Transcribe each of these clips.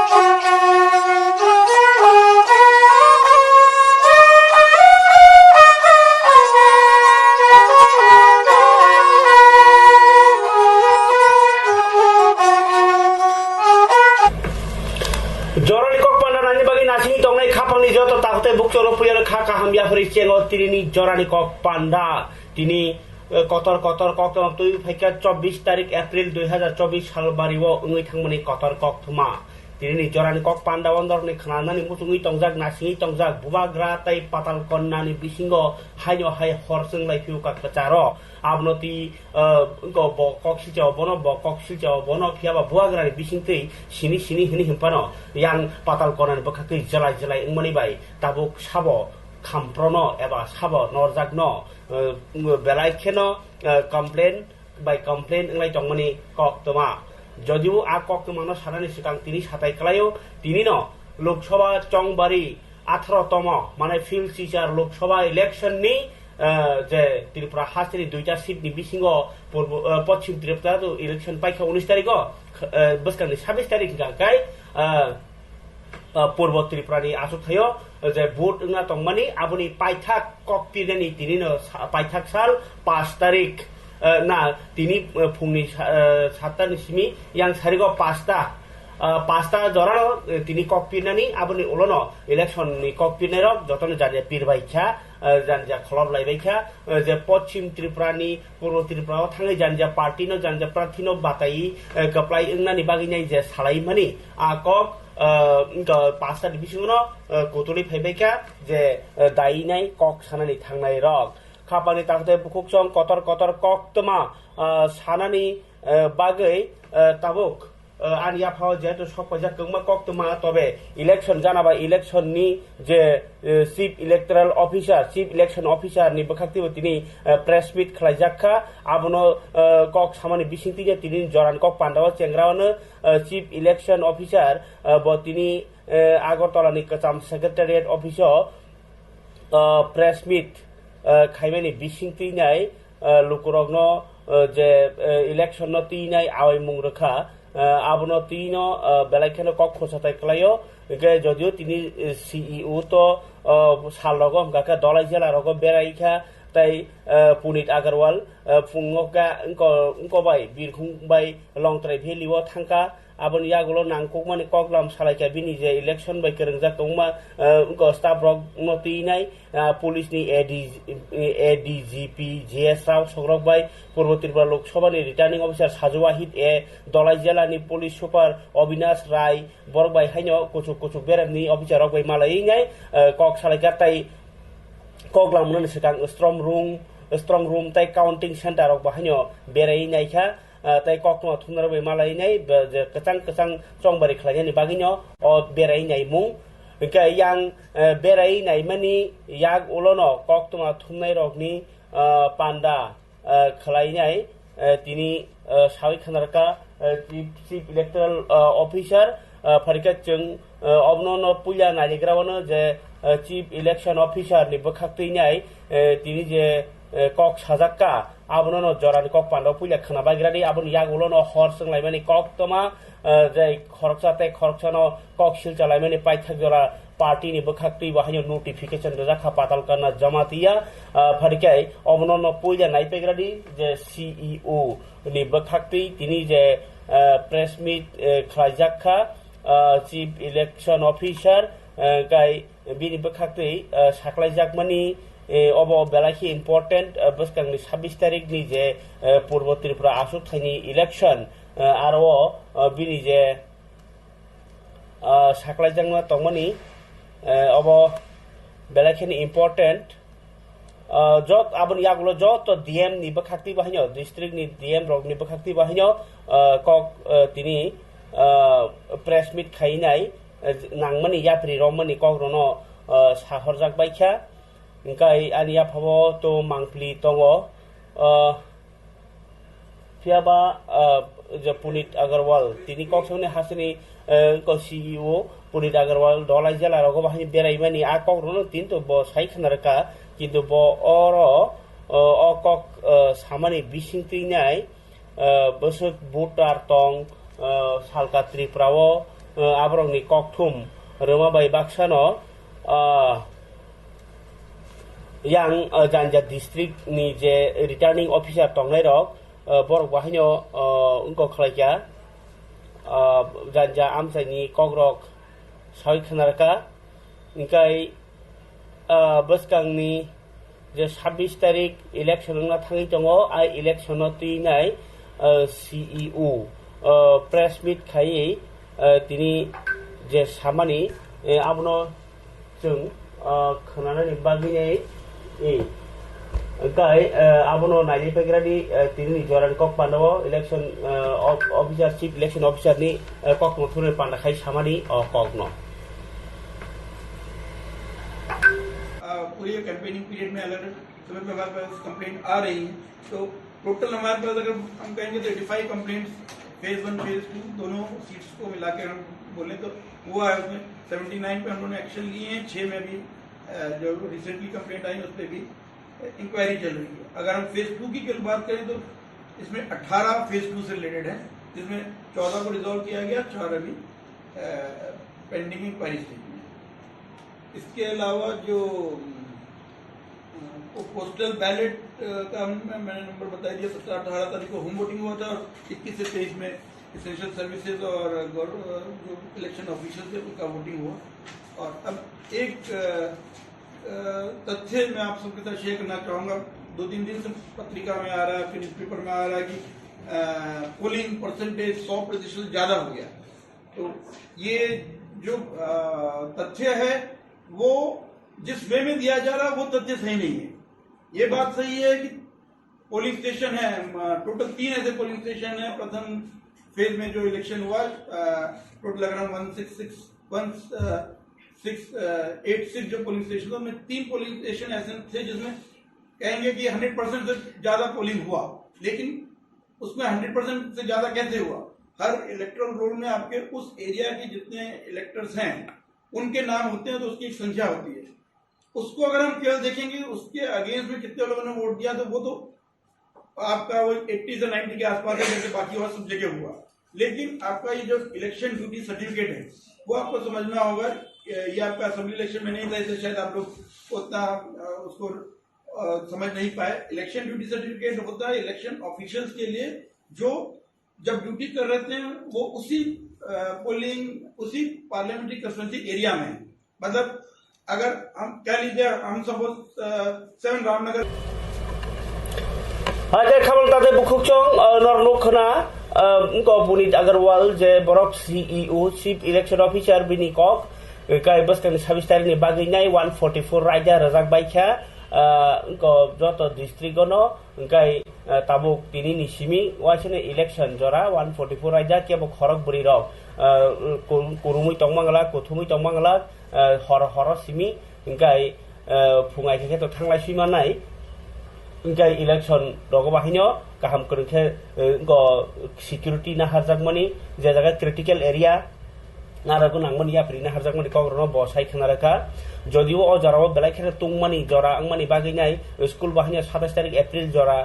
Jorani kok pandangannya bagi nasi tongai kapang ni joto takutnya buk coro punya kha kaham ya feri cengol tini jorani kok panda tini kotor kok tuh tu faika 24 tarik April 2024 साल बारिwo ungui thangmani kotor kok thuma tini jorani kok panda wondor ni khanana ni musungui tongjak nasi tongjak bubagra tai patal konna ni bisingo hayo hay horsung lai fiu kak pacaro abnoti ko bokok siljaw bono phiaba buagra ni bisingtei sini hini himpano yang patal konna ni bakakei jalai ungmani bai tabuk sabo khamprono eba sabo norjakno belai kheno complain nglai tongmani kok toma যদিও আ cock মানো সারানি সিকাং তিনি সাতাই কলায়ও তিনি ন লোকসভা চংবাড়ি 18তম মানে field teacher Lok Sabha election নি যে ত্রিপুরা হাসিনি দুইটা seat নি বিসিংহ পশ্চিম ত্রিপুরা তো ইলেকশন পাইখা 19 তারিখ বসকানি 26 তারিখ গাকাই পূর্ব ত্রিপুরানি আসুক থাयो যে ভোট না তংমানি আবনি পাইথাক কক পিরেনি তিনি ন পাইথাক সাল 5 তারিখ না তিনি ফুংনি 7টাनि सिमी yang sarigo 5টা জরানো তিনি ককপিনানি আবনি উলনো ইলেকশন নি ককপিনেরক যতন জানিয়া পিরবাইখা জানজা খলব লাইবাইখা যে পশ্চিম ত্রিপুরানি পূর্ব ত্রিপুরাও থাঙ্গै জানজা পার্টিনো জানজা প্রার্থীনো বাতাই কপ্লাই ইংনানি বাগিনাই যে সালাইমানি আকক 5টা ডিভিশনनो কোতলি ফাইবাইখা যে দাইনাই কক সানানি থাंनाय রক খাপানি তাকতে বুকুকচং কতর কক তমা সানানি বাগৈ তাবুক আনিয়া ফাও যেহেতু সকজা কংমা কক তমা তবে ইলেকশন জানাবা ইলেকশন নি যে চিফ ইলেকশন অফিসার নি বখাক্তিব তিনি প্রেস মিট খালাইজাখা আবনো কক সামানি বিসিংতি যে তিনি জরান কক পান্ডাও চেংরাওনো চিফ ইলেকশন অফিসার ব তিনি আগরতলানি কচাম সেক্রেটারিয়েট অফিসও প্রেস মিট খাইমানি বিসিংতিনাই লুকুরগনো যে ইলেকশন তিনাই আওয়াই মুংরখা আবনো তিন বেলাইখানো কক খোসাতাই কলাইও যদিও তিনি সিইও তো সালরগম গাকা দলাই জেলা রগম বেড়াইখা তাই পুনিত আগরওয়াল ফুংগকা ইংকবাই বিরখুংবাই লংত্রাই ভ্যালিও থাঙ্কা abon yagulo nangkuk mani koklam salaika bini je election bai kerengja tongma ko staff rok noti nai police ni ADGP JS Rao sogrok bai purbo tripura lok sabha ni returning officer Saju Wahid dolai jela ni police super Obinash Rai borok bai haino kuchuk berem ni officer rok bai malai ngai kok salaika tai koklam nani sekang strong room tai counting center rok bai haino berai nai kha tai kokno thumnar bai malai nai kacang chongbari khlai ni bagino o berai nai mung ke yang berai nai mani yak ulono koktoma thumnai rokni panda khlai nai tini sawi khanarka chief electoral officer pharika chung obnono puya naligrawono je chief election officer ni bokhaktui nai tini je kok sajakka abono jorani kok panda puya khana bagrani abon yagulono hor sanglaimani kok toma jai khorokchano kok silchalaimani paithak jora party ni bokhaktui bahino notification dojakha patal kana jamatiya pharikai abono puya naipegrani je CEO ni bokhaktui tini je press meet khlaijakha chief election officer kai bini bokhaktui saklaijakmani অব বেলাখি important বসকাংনি 26 তারিখ নি যে পূর্ব ত্রিপুরা আসুক tiny election আর ও বিনি যে সাকলাইজাংমা তংমানি of বেলাখিনি important যত আবন ইয়াগুলো যত ডিএম নি বখাক্তি বাহিনো ডিস্ট্রিক্ট নি ডিএম রক নি বখাক্তি বাহিনো কক তিনি press meet খাইনাই নাংমানি ইয়াপ্রি রমমানি cock Rono সাহরজাক বাইখা Ingkai ania phabo to mangpli tongo phiaba je Punit Agarwal tini koksone hasini ko CEO Punit Agarwal dolai jela rogo bahini beraimani a kok rono tin to bo sai khanarka kintu bo oro okok samani bisingtinai bosok butar tong salka Triprao abrokni kokthum remabai baksano yang janja district ni je returning officer tongnai rok borok bahino unko khlaika janja amsaini kogrok sawi khanarka ingkai bwskangni je 26 tarik election na thangi tongo ai election no tuinai CEO press meet khai tini je samani abono jeng khonanani baginai ingkai abono naini pegradi tini joran kok pando election officer chief election officer ni kok mothune panda khai samani kok no पूरी campaigning period में अलग समय पे हमारे पास complaint आ रही है तो total हमारे पास अगर हम कहेंगे तो 85 कंप्लेंट्स फेज 1 फेज 2 दोनों सीट्स को मिला के हम बोले तो वो है उसमें 79 पे हम लोगों ने एक्शन लिए हैं 6 में भी जो रिसेंटली कंप्लेंट आई उस पर भी इंक्वायरी चल रही है। अगर हम फेज 2 की बात करें तो इसमें 18 फेज 2 से रिलेटेड है जिसमें 14 को रिजॉल्व किया गया 4 अभी पेंडिंग इंक्वायरी स्टेज में। इसके अलावा जो पोस्टल बैलेट का मैंने नंबर बता दिया 17-18 तारीख को होम वोटिंग हुआ था और 21 से 23 में एसेंशियल सर्विसेज और जो इलेक्शन ऑफिशियल थे उनका वोटिंग हुआ। और अब एक तथ्य मैं आप सबके साथ शेयर करना चाहूंगा 2-3 दिन से पत्रिका में आ रहा है फिर न्यूज़पेपर में आ रहा है कि पोलिंग परसेंटेज 100% ज्यादा हो गया। तो ये जो तथ्य है वो जिस वे में दिया जा रहा है वो तथ्य सही नहीं है। ये बात सही है कि पोलिंग स्टेशन है टोटल 3 ऐसे पोलिंग स्टेशन है। प्रथम फेज में जो इलेक्शन हुआ टोटल अराउंड 186 जो पोलिंग स्टेशन था उनमें 3 पोलिंग स्टेशन ऐसे थे जिसमें कहेंगे कि 100% से ज्यादा पोलिंग हुआ, लेकिन उसमें 100% से ज्यादा कैसे हुआ? हर इलेक्टोरल रोल में आपके उस एरिया के जितने इलेक्टर्स हैं उनके नाम होते हैं तो उसकी एक संख्या होती है। उसको अगर हम केवल देखेंगे उसके अगेंस्ट में कितने लोगों ने वोट दिया तो वो तो आपका वो 80 से 90 के आसपास है जैसे बाकी और सब जगह हुआ। लेकिन आपका ये जो इलेक्शन ड्यूटी सर्टिफिकेट है वो आपको समझना होगा। ये आपका असेंबली इलेक्शन में नहीं था इसलिए शायद आप लोग उतना उसको समझ नहीं पाए। इलेक्शन ड्यूटी सर्टिफिकेट होता है इलेक्शन ऑफिशियल्स के लिए जो जब ड्यूटी कर रहे थे वो उसी पोलिंग उसी पार्लियामेंट्री कंस्टिट्यूंसी एरिया में, मतलब अगर हम कह लीजिए हम suppose 7 Ramnagar Ada kamu tadi buku cong norno kena engkau punit Agarwal je borok CEO Chief Election Officer bini kok kai bas kan habis tadi ni bagi nyai 144 raja razak baikha engkau joto district gono engkai tabuk tini ni simi wasine election jora 144 raja kia bo khorok buri rok kurumui tongmangala kuthumui tongmangala hor simi engkai pungai ke to thanglai sima nai ingkai election dogo bahino kaham kurungke go security na harjakmani je jaga critical area narago nangmani ya prina harjakmani kogrno bosai khanaraka যদিও ও জরাও বেলা খেলে তুংমানি জরা আংমানি বাগিনাই school বাহিনী 27 তারিখ April জরা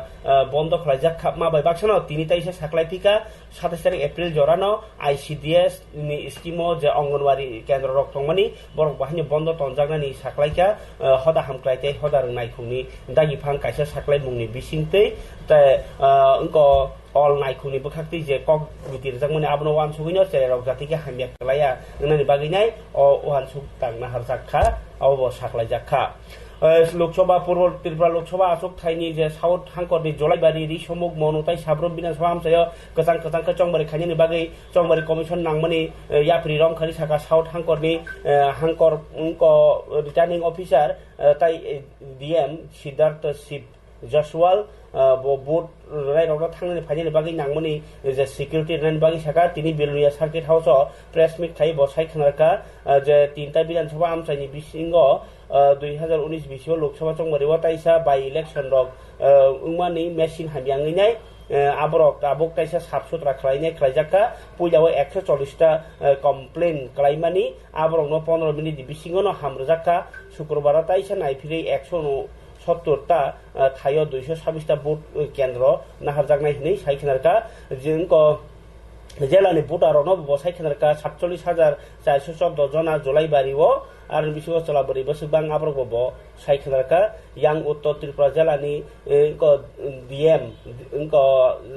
বন্ধ খলাই যাক খাপমা by বাক্সানো 3 তারিখে সাকলাই থিকা 27 তারিখ এপ্রিল জরানো আইসিডিএস নি স্কিমো যে অঙ্গনওয়াড়ি কেন্দ্র রক্তমানি বরক বাহিনী বন্ধ তনজাগনানি সাকলাইকা হদা হামক্লাইতে হদা রংনাইখুনি দাগি ফাং কাইসা সাকলাই মুংনি বিসিংতে তা অঙ্ক all naikuni bukakti je kok bitir jangmani abno wan sugino chere rok jati ke hamya klaya nani baginai o wan sug tang na harjakha abo saklai jakha Lok Sabha পূর্ব ত্রিপুরা লোকসভা আসক থাইনি যে সাউথ হাঙ্করনি জলাইবাড়ি রিসমুক মনুতাই সাব্রম বিধানসভা হামসায় गोजां गोजां चंबारि खाइनि बागै चंबारि कमिसन नांगमनि याप्रि रमखारि साखा साउथ हांकरनि हांकर रिटार्निं अफिसार ताइ DM Siddharth Shiv Jaswal boat रायरावना थांनानै फाइनानि बागै नांगमनि जे सिकिउरिटी रायनि बागै साखा तिनि बेलुनिया सार्किट हाउसआव प्रेस मिट खाइ बसाइ खनारका जे 3टा विधानसभा हामसायनि बिसिङाव 2019 बिसिङाव लोकसभा चंबारि वाताइसा बाय इलेक्शन रक उमानि मेसिन हामियांगैनाय आबरक आबक ताइसा साफ सुथरा खालायनाय खालायजाका पुइलाव 140टा कमप्लेन खालायमानि आबरकनो 15 मिनिट बिसिङावनो हामरजाका शुक्रबार ताइसा नायफिरै 170टा थायो 226टा भोट केन्द्र नाहारजागनाय हिनै साइखनारका जोंको জেলানি ভোটারনো বসাইখানারকা 47,414 জনা জলাইবারিও আর বিশুব চলাবরি বসবাং আবরগব সাইখানারকা ইয়াং উত্তর ত্রিপুরা জেলানি ডিএম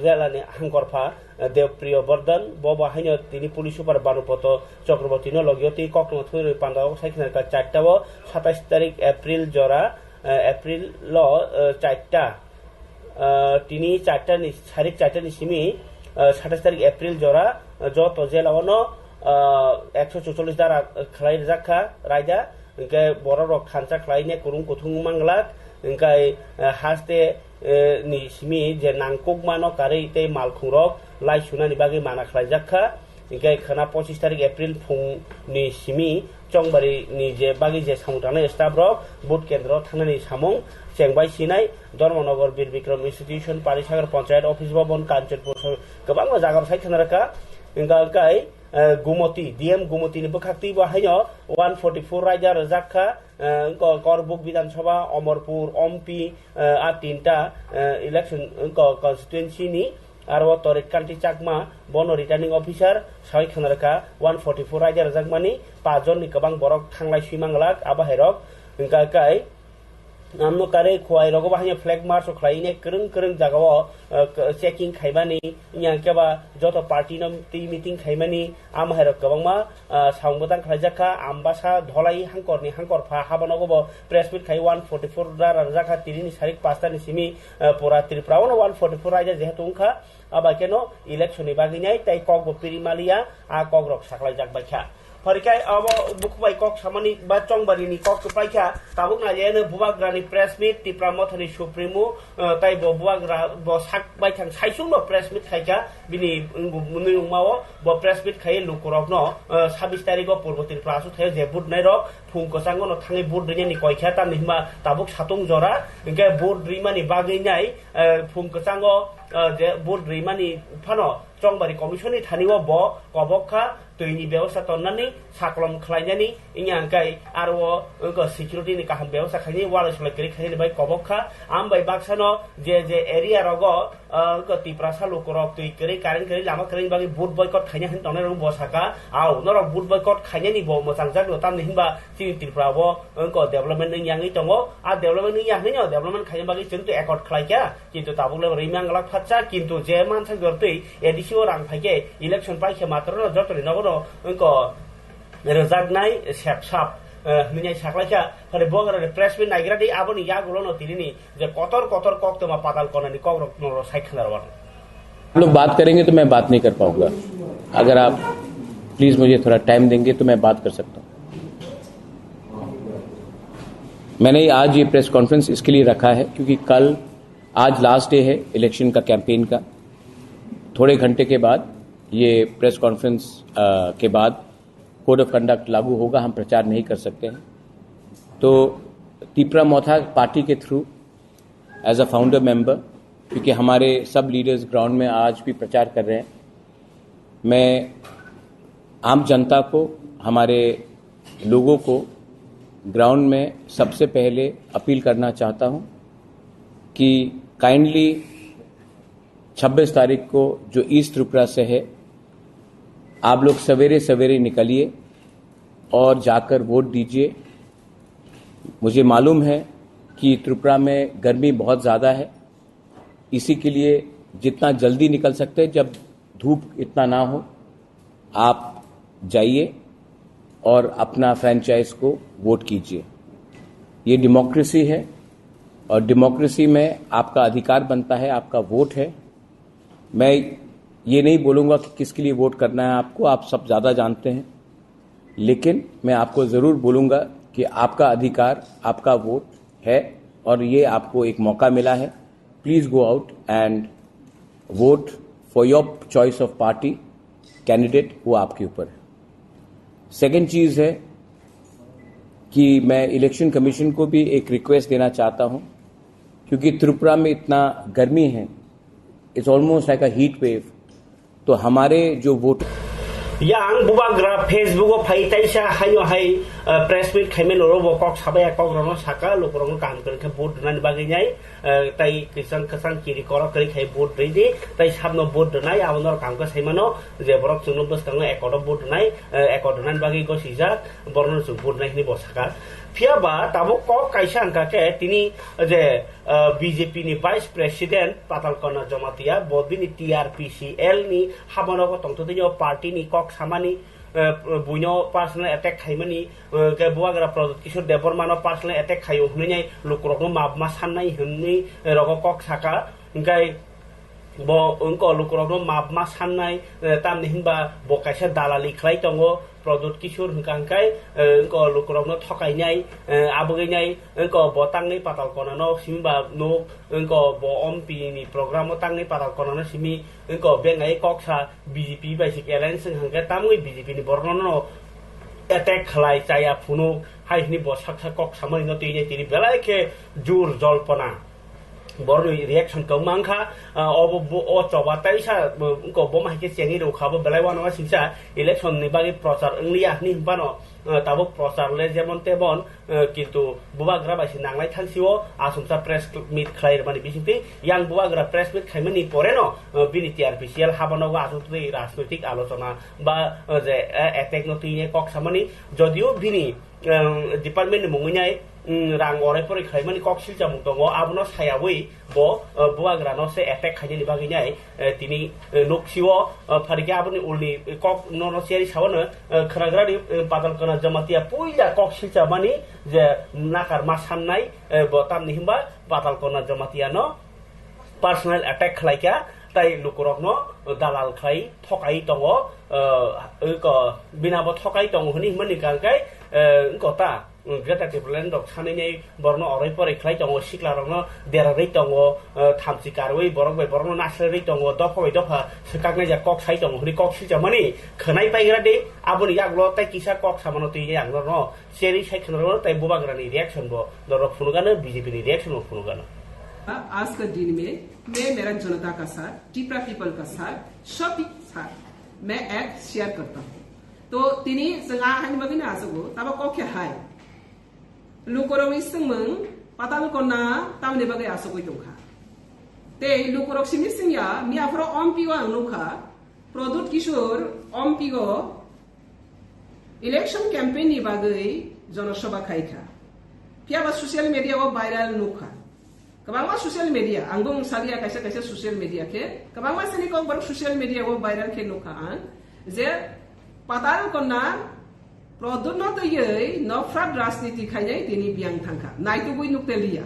জেলানি হাঙ্করফা দেবপ্রিয় বর্ধন বাহাইনো তিনি পুলিশ সুপার বানুপত চক্রবর্তী লগিয়তি কক্রম থুই পান্ডাও সাইখানারকা 4টাও 27 তারিখ এপ্রিল জরা এপ্রিল 4টা তিনি 4টানি তারিখ 4টানি সিমি 27 তারিখ এপ্রিল জরা যত জেলাওনো 144 দ্বারা খালাই জাখা রায়দা ইনকে বড় রক খানচা খালাইনে কুরুং কুথুং মাংলাক ইনকাই হাসতে ni simi je nangkuk mano kare ite malkhungrok lai sunani bagi mana khlai jakha ingkai khana 25 tarik april phung ni simi chongbari ni je bagi je samutana staff rok boot kendro thanani samung chengbai sinai Dharmanagar বীর Vikram institution পারিসাগর panchayat office ভবন কাঞ্চনপুর গোবাং জায়গা সাইখানারকা इंगाय गुमती DM गुमती नि बखाक्ति बाहायनो 144 राइजार जाखा करबुक विधानसभा Amarpur omp आ तीनटा election constituency नि आरो तरिक कान्ति चाकमा बन returning अफिसार साइखानारका 144 राइजार जाकमानि 5 जन नि गोबां बरक थांलाय सुइमांगलाक आबाहेरक इंगाय আমনো কারে খোয়াই রগ বাহানি ফ্ল্যাগ মার্চ খাইনে করং করং জাগাও চেকিং খাইবানি ইয়া কেবা যত পার্টি নম টি মিটিং খাইমানি আমহাইর গবাংমা সাংবদান খাইজাখা আমবাসা ধলাই হাঙ্করনি হাঙ্করফা হাবানগব প্রেস মিট খাই 144 দার জাখা তিরিনি সারিক 5টা नि सिमी পুরা ত্রিপুরাওনো 144 রাইজা যেহেতু উনখা আবা কেন ইলেকশননি বাগিনাই তাই কক পিরিমালিয়া আ কগরক সাকলাই জাকবাইখা Harikai awo bukbai kok samani ba chongbari ni kok paikha tabuk na yene bubagrani press meet ti pramothani supremo tai bo bubagra bo sak bai thang saisung no press meet khaika bini nuyungmao bo press meet khai lukurok no 26 tarikh purbotir prasu thai je bud nai rok phung kosango no thangi bud rini ni koikha ta nihma tabuk satung jora inge bud rimani bagai nai phung kosango je bud rimani phano chongbari commission ni thaniwo bo kobokha töyni ব্যবস্থা তন্নানি সাকলম খালাইনানি ইংয়াংকাই আরো security ni kaham ব্যবস্থা খাইনি ওয়ালা সলাই করি খাইনি by কবখা um by বাক্সানো যে area রগ তিপ্রাসা লোকরক তুই করি কারেন্ট করি লামা করি বাকি বুট বয়কট খাইনা হিন তনে রং বসাকা আও নরক বুট বয়কট খাইনানি ব মোজাং জাক লতাম হিনবা চিনি ত্রিপুরাবো ডেভেলপমেন্ট ইয়াংই দङ आ डेभलपमेंट ইয়াংনি ন डेभलपमेंट खाइना बाकी जोंतो एकर्ड खालाइका किन्तु ताबुले रिमांगलाक फाचा किन्तु जे मानसा गरतै एडिसिओ रां फाइके इलेक्शन पाइखे मात्र जतनि नगरो उनको रोजागनाय सेपसाप मिनाय साखलाइका हरे बगरा प्रेस में नाइग्रा दे आबनि यागुलो न तिरिनि जे कतर कतर कक्तमा पाताल कोनानि कग्रक न साइखनारवान आप लोग बात करेंगे तो मैं बात नहीं कर पाऊंगा अगर आप प्लीज मुझे थोड़ा टाइम देंगे तो मैं बात कर सकता हूं मैंने आज ये प्रेस कॉन्फ्रेंस इसके लिए रखा है क्योंकि कल आज लास्ट डे है इलेक्शन का कैंपेन का थोड़े घंटे के बाद ये प्रेस कॉन्फ्रेंस के बाद कोड ऑफ कंडक्ट लागू होगा हम प्रचार नहीं कर सकते हैं तो तिपरा मोथा पार्टी के through as a founder member क्योंकि हमारे सब लीडर्स ग्राउंड में आज भी प्रचार कर रहे हैं मैं आम जनता को हमारे लोगों को ग्राउंड में सबसे पहले अपील करना चाहता हूं कि काइंडली 26 तारीख को जो ईस्ट त्रिपुरा से है आप लोग सवेरे सवेरे निकलिए और जाकर वोट दीजिए मुझे मालूम है कि त्रिपुरा में गर्मी बहुत ज़्यादा है इसी के लिए जितना जल्दी निकल सकते हैं जब धूप इतना ना हो आप जाइए और अपना फ्रेंचाइज को वोट कीजिए ये डेमोक्रेसी है और डेमोक्रेसी में आपका अधिकार बनता है आपका वोट है मैं ये नहीं बोलूँगा कि किसके लिए वोट करना है आपको आप सब ज़्यादा जानते हैं लेकिन मैं आपको ज़रूर बोलूँगा कि आपका अधिकार आपका वोट है और ये आपको एक मौका मिला है please go out and vote for your choice of party candidate वो आपके ऊपर है सेकेंड चीज़ है कि मैं इलेक्शन कमीशन को भी एक रिक्वेस्ट देना चाहता हूं क्योंकि त्रिपुरा में इतना गर्मी है it's almost like a heat wave तो हमारे जो vote yang bubagra Facebook phai taisa hayo hai press meet khaimen ro bo kok sabai kok rono saka lokrong kam kar khe board nan bagi nyai tai kisang kiri kor kari khai board rei de tai sabno board nai abonor kam ka saimano je borok chungno bostang ekor board nai ekor nan bagi ko sija borno chung board nai ni bo saka phiaba tabo kok kaisa angka ke tini je BJP ni vice president Patalkona Jamatia bodini TRPCL ni habono ko tongto dinyo party ni kok samani buino personal attack khaimani ke buagra product kishor debormano personal attack khayo hunai lukrokno mabma sannai hunni roko kok saka ngai bo unko lukrokno mabma sannai tam hinba bo kaisa dalali khlai tongo product kishor hungkangkai unko lukrokno thokainai abogainai unko botangni Patalkona no simba no unko bo ompi ni program tangni Patalkona no simi unko bengai koksa BJP basic alliance hangka tamui BJP ni bornono attack khlai chaya phuno hai ni bo saksa kok samani no tini tini belai ke jur jolpona borno reaction ko mangkha o choba taisa ko bom hai ke chengi ro khabo belai wano sinsa election ni bagi prochar inglia ni bano tabo prochar le jemon tebon kintu bubagra basi nanglai thansiwo asumsa press meet khlai mani bisingti yang bubagra press meet khaimani poreno bini TRPCL habano ga asutri rajnৈতিক আলোচনা বা যে attack no tine kok samani jodio bini department ni mungai rang ore pore khaimani kok silja mungtongo abno sayawei bo buagra no se attack khaini bagi nyai tini noksiwo pharike abni ulni kok no seri sawono khragrani Patalkona Jamatia puila kok silja mani je nakar masannai bo tamni himba Patalkona Jamatia no personal attack khlaika tai lukurokno dalal khai thokai tongo ko binabo thokai tongo hini mani kalkai kota gata tiplen dok sane nei borno oroi pore khlai tongo siklarokno derarei tongo thamsi karwei borok bai borno nasrei tongo dophoi dopha sekakne ja kok sai tongo hini kok silja mani khnai paigra de aboni yaklo tai kisa kok samano tui yaklo no seri sai khno tai bubagrani reaction bo doro phunugano BJP ni reaction bo phunugano आज का दिन में मैं मेरा जनता का साथ Tipra people का साथ सभी साथ मैं एक शेयर करता हूँ तो तिनी जगह हानि बगिना आसगो तब को क्या है लुकोरो इसमंग Patalkona tamne bagai आसगो दंखा ते लुकोरो सिमिसिंया मियाफ्रो ओमपिगो अनुखा प्रदुत किशोर ओमपिगो इलेक्शन कैंपेन नि बागै जनसभा खाइखा पियाबा सोशल मीडिया वो viral नुखा kabangma social media angbong sagia kaisa social media ke kabangma sini kong baru social media wo viral ke nukaan je Patalkona produno to yei nofrad rajniti khainai tini biang thangka naitu bui nuktelia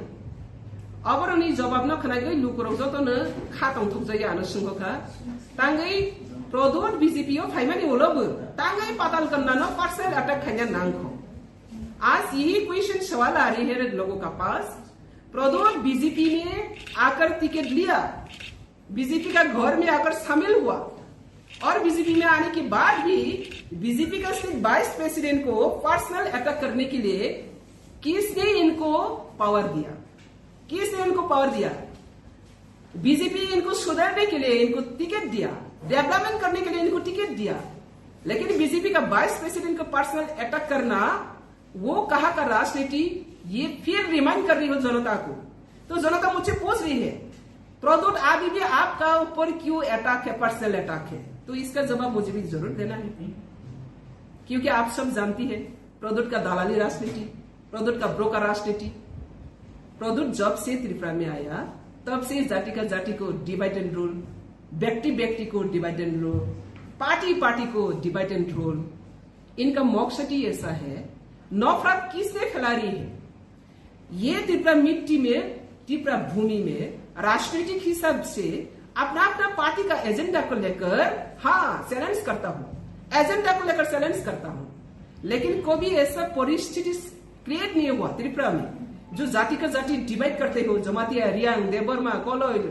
aboroni jawab no khanai goi lukurok jotono khatong thokjaya ano sungkha tangai produt BJP o phaimani ulobu tangai Patalkona no personal attack khanya nangkho आज यही question सवाल आ रही है लोगों का पास प्रदोष BJP ने आकर ticket लिया बीजेपी का घर में आकर शामिल हुआ और बीजेपी में आने के बाद भी बीजेपी का स्टेट वाइस प्रेसिडेंट को पर्सनल अटैक करने के लिए किसने इनको पावर दिया बीजेपी इनको सुधारने के लिए इनको टिकट दिया डेवलपमेंट करने के लिए इनको टिकट दिया लेकिन बीजेपी का वाइस प्रेसिडेंट को पर्सनल अटैक करना वो कहा का राजनीति ये फिर रिमाइंड कर रही हो जनता को तो जनता मुझसे पूछ रही है प्रदोष अभी भी आपका ऊपर क्यों अटैक है पर्सनल अटैक है तो इसका जवाब मुझे भी जरूर देना है क्योंकि आप सब जानती है प्रदोष का दलाली राजनीति प्रदोष का ब्रोकर राजनीति प्रदोष जब से त्रिपुरा में आया तब से जाति को डिवाइड एंड रूल व्यक्ति को डिवाइड एंड रूल पार्टी को डिवाइड एंड रूल इनका मकसद ही ऐसा है नफरत किसने फैला रही है ये त्रिपुरा मिट्टी में त्रिपुरा भूमि में राजनीतिक हिसाब से अपना पार्टी का एजेंडा को लेकर चैलेंज करता हूं लेकिन कभी ऐसा परिस्थिति क्रिएट नहीं हुआ त्रिपुरा में जो जाति का जाति डिवाइड करते हो जमातिया रियांग देबर्मा कोलोइल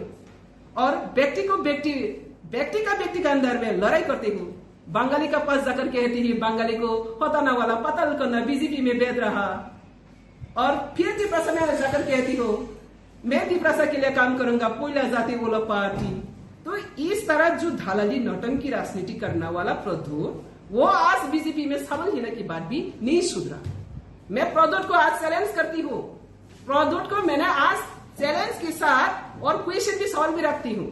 और व्यक्ति का अंदर में लड़ाई करते हो बंगाली का पास जाकर कहती है बंगाली को होताना वाला Patalkona बीजेपी में बैठ रहा और फिर त्रिपुरा में जाकर कहती हो मैं त्रिपुरा के लिए काम करूंगा कोयला जाति वाला पार्टी तो इस तरह जो धालाली नौटंकी राजनीति करने वाला प्रदोष वो आज बीजेपी में शामिल होने के बाद भी नहीं सुधरा। मैं प्रद्योत को आज चैलेंज करती हूँ, प्रद्योत को मैंने आज चैलेंज के साथ और क्वेश्चन भी सवाल भी रखती हूँ।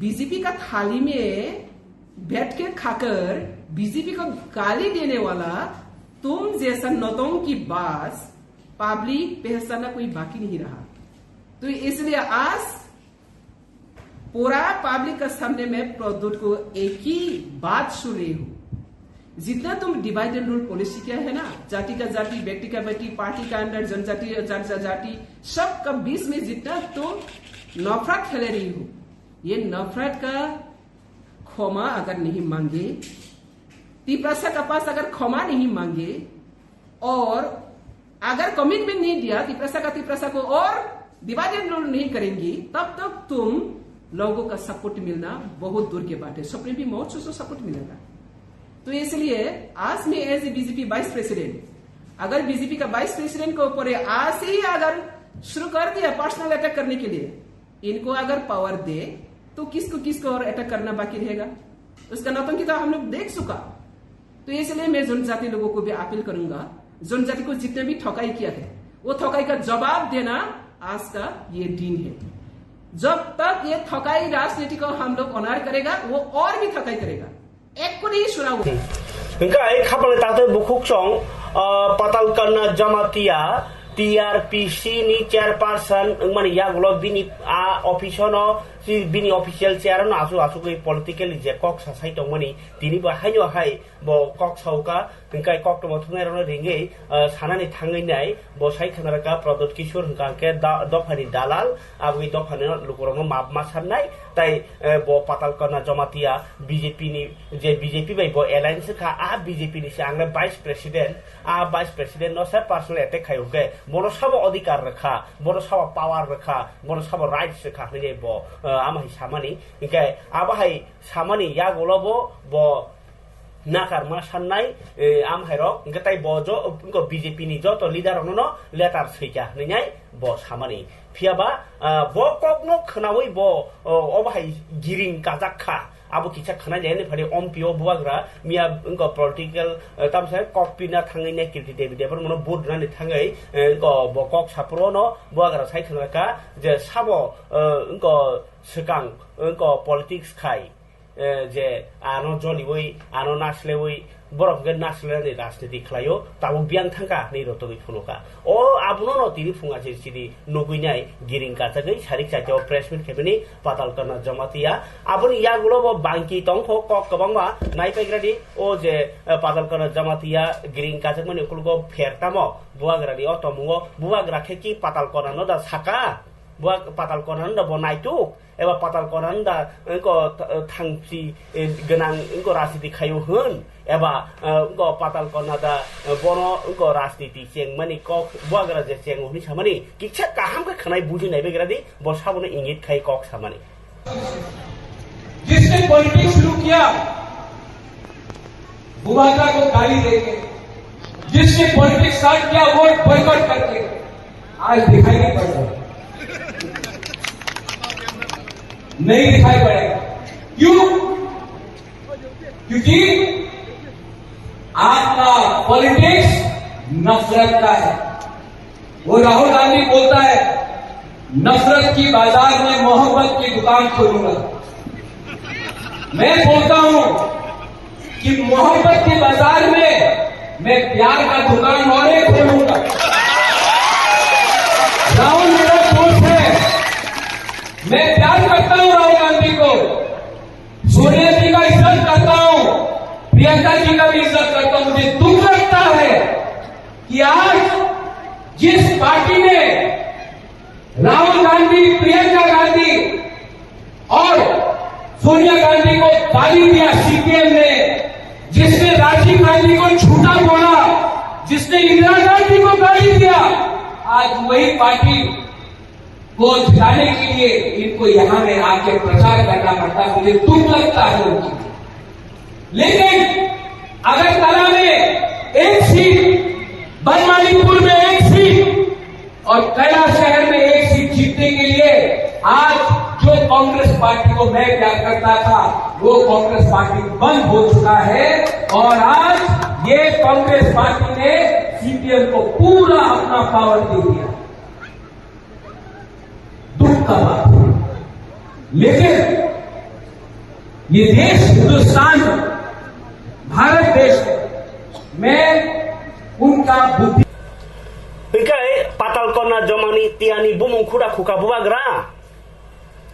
बीजेपी का थाली में बैठ के खाकर बीजेपी को गाली देने वाला तुम जैसा नौतों की बात पब्लिक पहचानना कोई बाकी नहीं रहा। तो इसलिए आज पूरा पब्लिक का सामने में प्रद्योत को एक ही बात सुन रही हूं, जितना तुम डिवाइड एंड रूल पॉलिसी क्या है ना, जाति का जाति, व्यक्ति का व्यक्ति, पार्टी का अंदर जनजाति जनजाति सबका बीच में जितना तुम नफरत फैला रही हो, ये नफरत का क्षमा अगर नहीं मांगे, तिपरासा का पास अगर क्षमा नहीं मांगे और अगर कमिटमेंट नहीं दिया तिपरासा को और डिवाइड एंड रूल नहीं करेंगी, तब तक तुम लोगों का सपोर्ट मिलना बहुत दूर के बात है। सुप्रीम भी बहुत से सपोर्ट मिलेगा। तो इसलिए आज में as a BJP vice president, अगर बीजेपी का वाइस प्रेसिडेंट के ऊपर आज से ही अगर शुरू कर दिया पर्सनल अटैक करने के लिए, इनको अगर पावर दे तो किसको और अटैक करना बाकी रहेगा? उसका नौटंकी तो हम लोग देख चुका। तो इसलिए मैं जनजाति लोगों को भी अपील करूंगा, जनजाति को जितने भी ठकाई किया है वो ठकाई का जवाब देना आज का ये दिन है। जब तक ये ठकाई राजनीति को हम लोग ऑनर करेगा, वो और भी ठकाई करेगा, एक को नहीं सुना हुआ। इनका एक खबर ताते बुकुक चोंग पताल करना Jamatia TRPC ni chairperson mani ya gulo bini official no si bini official chair no asu ko politically je kok sa sai tong mani tini ba hayo hai bo kok sauka hingkai kok to thungai ro ringe sanani thangai nai bo sai khanara ka Pradot Kishore hingka ke dofani dalal abui dofani lukorong map ma sanai tai bo patal karna jamatia BJP ni je BJP bai bo alliance ka BJP ni sang vice president no sa personal attack khai ke বড় সব অধিকার রাখা বড় সব পাওয়ার রাখা বড় সব rights রাখা হয়ে ব আমাই সামানি ইনকে আবাহাই সামানি ইয়া গলব ব নাকার মা সান্নাই আমহাই রক ইনকে তাই ব জ ইনকো বিজেপি নি যত লিডার অননো লেটার সইকা হইনাই ব সামানি ফিয়াবা ব ককনো খনাওই ব অবাহাই গিরিং কাজাকখা abo kicha khana jene phari ompio buagra mia inko political tamse kokpina thangai ne kirti debi deber mono board rani thangai inko bokok sapro no buagra sai khana ka je sabo inko sekang inko politics khai je ano joli oi ano nasle oi borok ge nasle ni rajniti khlayo tabu biang thangka nei rotoi phunoka o abuno no tiri phunga je sidi noguinai giring ka tagai sarik chajo press meet khebeni patal karna jamatia abuni ya gulo bo bangki tongkho kok kabangwa nai paigradi o je patal karna jamatia giring ka jagmani kulgo phertamo buagradi o tomungo buagra kheki patal karna no da saka buag patal karna no bo naitu eba patal karna da ko thangsi genang ko rajniti khayo hun eba ko patal karna da bono ko rajniti chengmani kok buagra je chengoni samani kicha kaham ka khanai buji nai begradi bo sabone ingit khai kok samani जिसने politics शुरू किया बुवागा को गाली देके, जिसने politics start किया vote boycott करके, आज दिखाई नहीं पड़ रहा, नहीं दिखाई पड़ेगा। क्यों? क्योंकि आपका पॉलिटिक्स नफरत का है। वो राहुल गांधी बोलता है नफरत की बाजार में मोहब्बत की दुकान खोलूंगा। मैं बोलता हूं कि मोहब्बत के बाजार में मैं प्यार का दुकान और एक खोलूंगा। राहुल मेरा दोस्त है, मैं प्यार करता हूं राहुल गांधी को, सोनिया जी का इज्जत करता हूं, प्रियंका जी का भी इज्जत करता हूं। मुझे दुख लगता है कि आज जिस पार्टी ने राहुल गांधी, प्रियंका गांधी और सोनिया गांधी को गाली दिया, सीपीएम ने, जिसने राजीव गांधी को झूठा बोला, जिसने इंदिरा गांधी को गाली दिया, आज वही पार्टी को जिताने के लिए इनको यहां में आके प्रचार करना पड़ता है। मुझे दुख लगता है उनकी। लेकिन अगरतला में एक सीट, बनमालीपुर में एक सीट और कैलाश शहर में एक सीट जीतने के लिए आज जो कांग्रेस पार्टी को मैं प्यार करता था वो कांग्रेस पार्टी बंद हो चुका है और आज ये कांग्रेस पार्टी ने सीपीएम को पूरा अपना पावर दे दिया। दुख का बात है, लेकिन ये देश हिंदुस्तान भारत देश है, मैं उनका बुद्धि Ikai patal kona jomani tiani bumung kuda kuka buagra.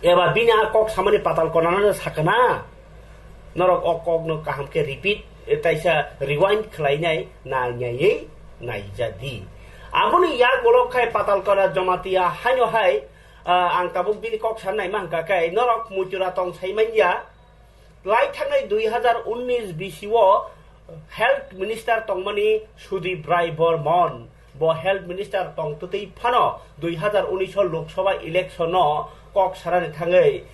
Eba bina kok samani patal kona na sakana. Norok okok no kaham ke repeat etaisa rewind kelainai na nyai na jadi. Abuni ya golok kai patal kona jomatia hanyo hai ang tabuk bini kok sanai mangka kai norok mucura tong sai manja. Lai thangai 2019 BCO Health Minister tongmani Sudip Rai Bormon bo Health Minister tong tutei phano 2019 Lok Sabha election no kok sarani thangai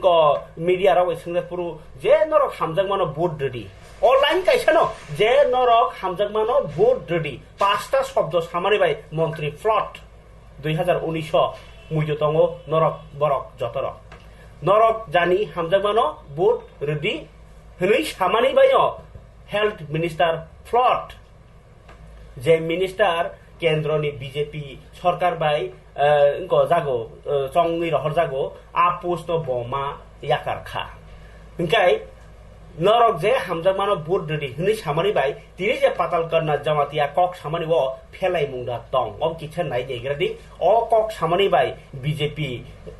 ko media raw sengre puru je norok hamjak mano vote ready online kaisa no je norok hamjak mano vote ready pasta shobdo samari bai montri flot 2019 mujo tongo norok borok jotorok norok jani hamjak mano vote ready hnoi samani bai no Health Minister Flot je minister केन्द्रनि BJP सरकार बाय इनको जागो चंगनि रहर जागो आपोस्ट बमा याकार खा इनकाय नरक जे हमजा मानो बोर्ड रेडी हनि सामानि बाय तिनि जे पाताल करना जमातिया कक सामानि वो फेलाय मुंडा तंग अब किछन नाय जेग्रादि अ कक सामानि बाय बीजेपी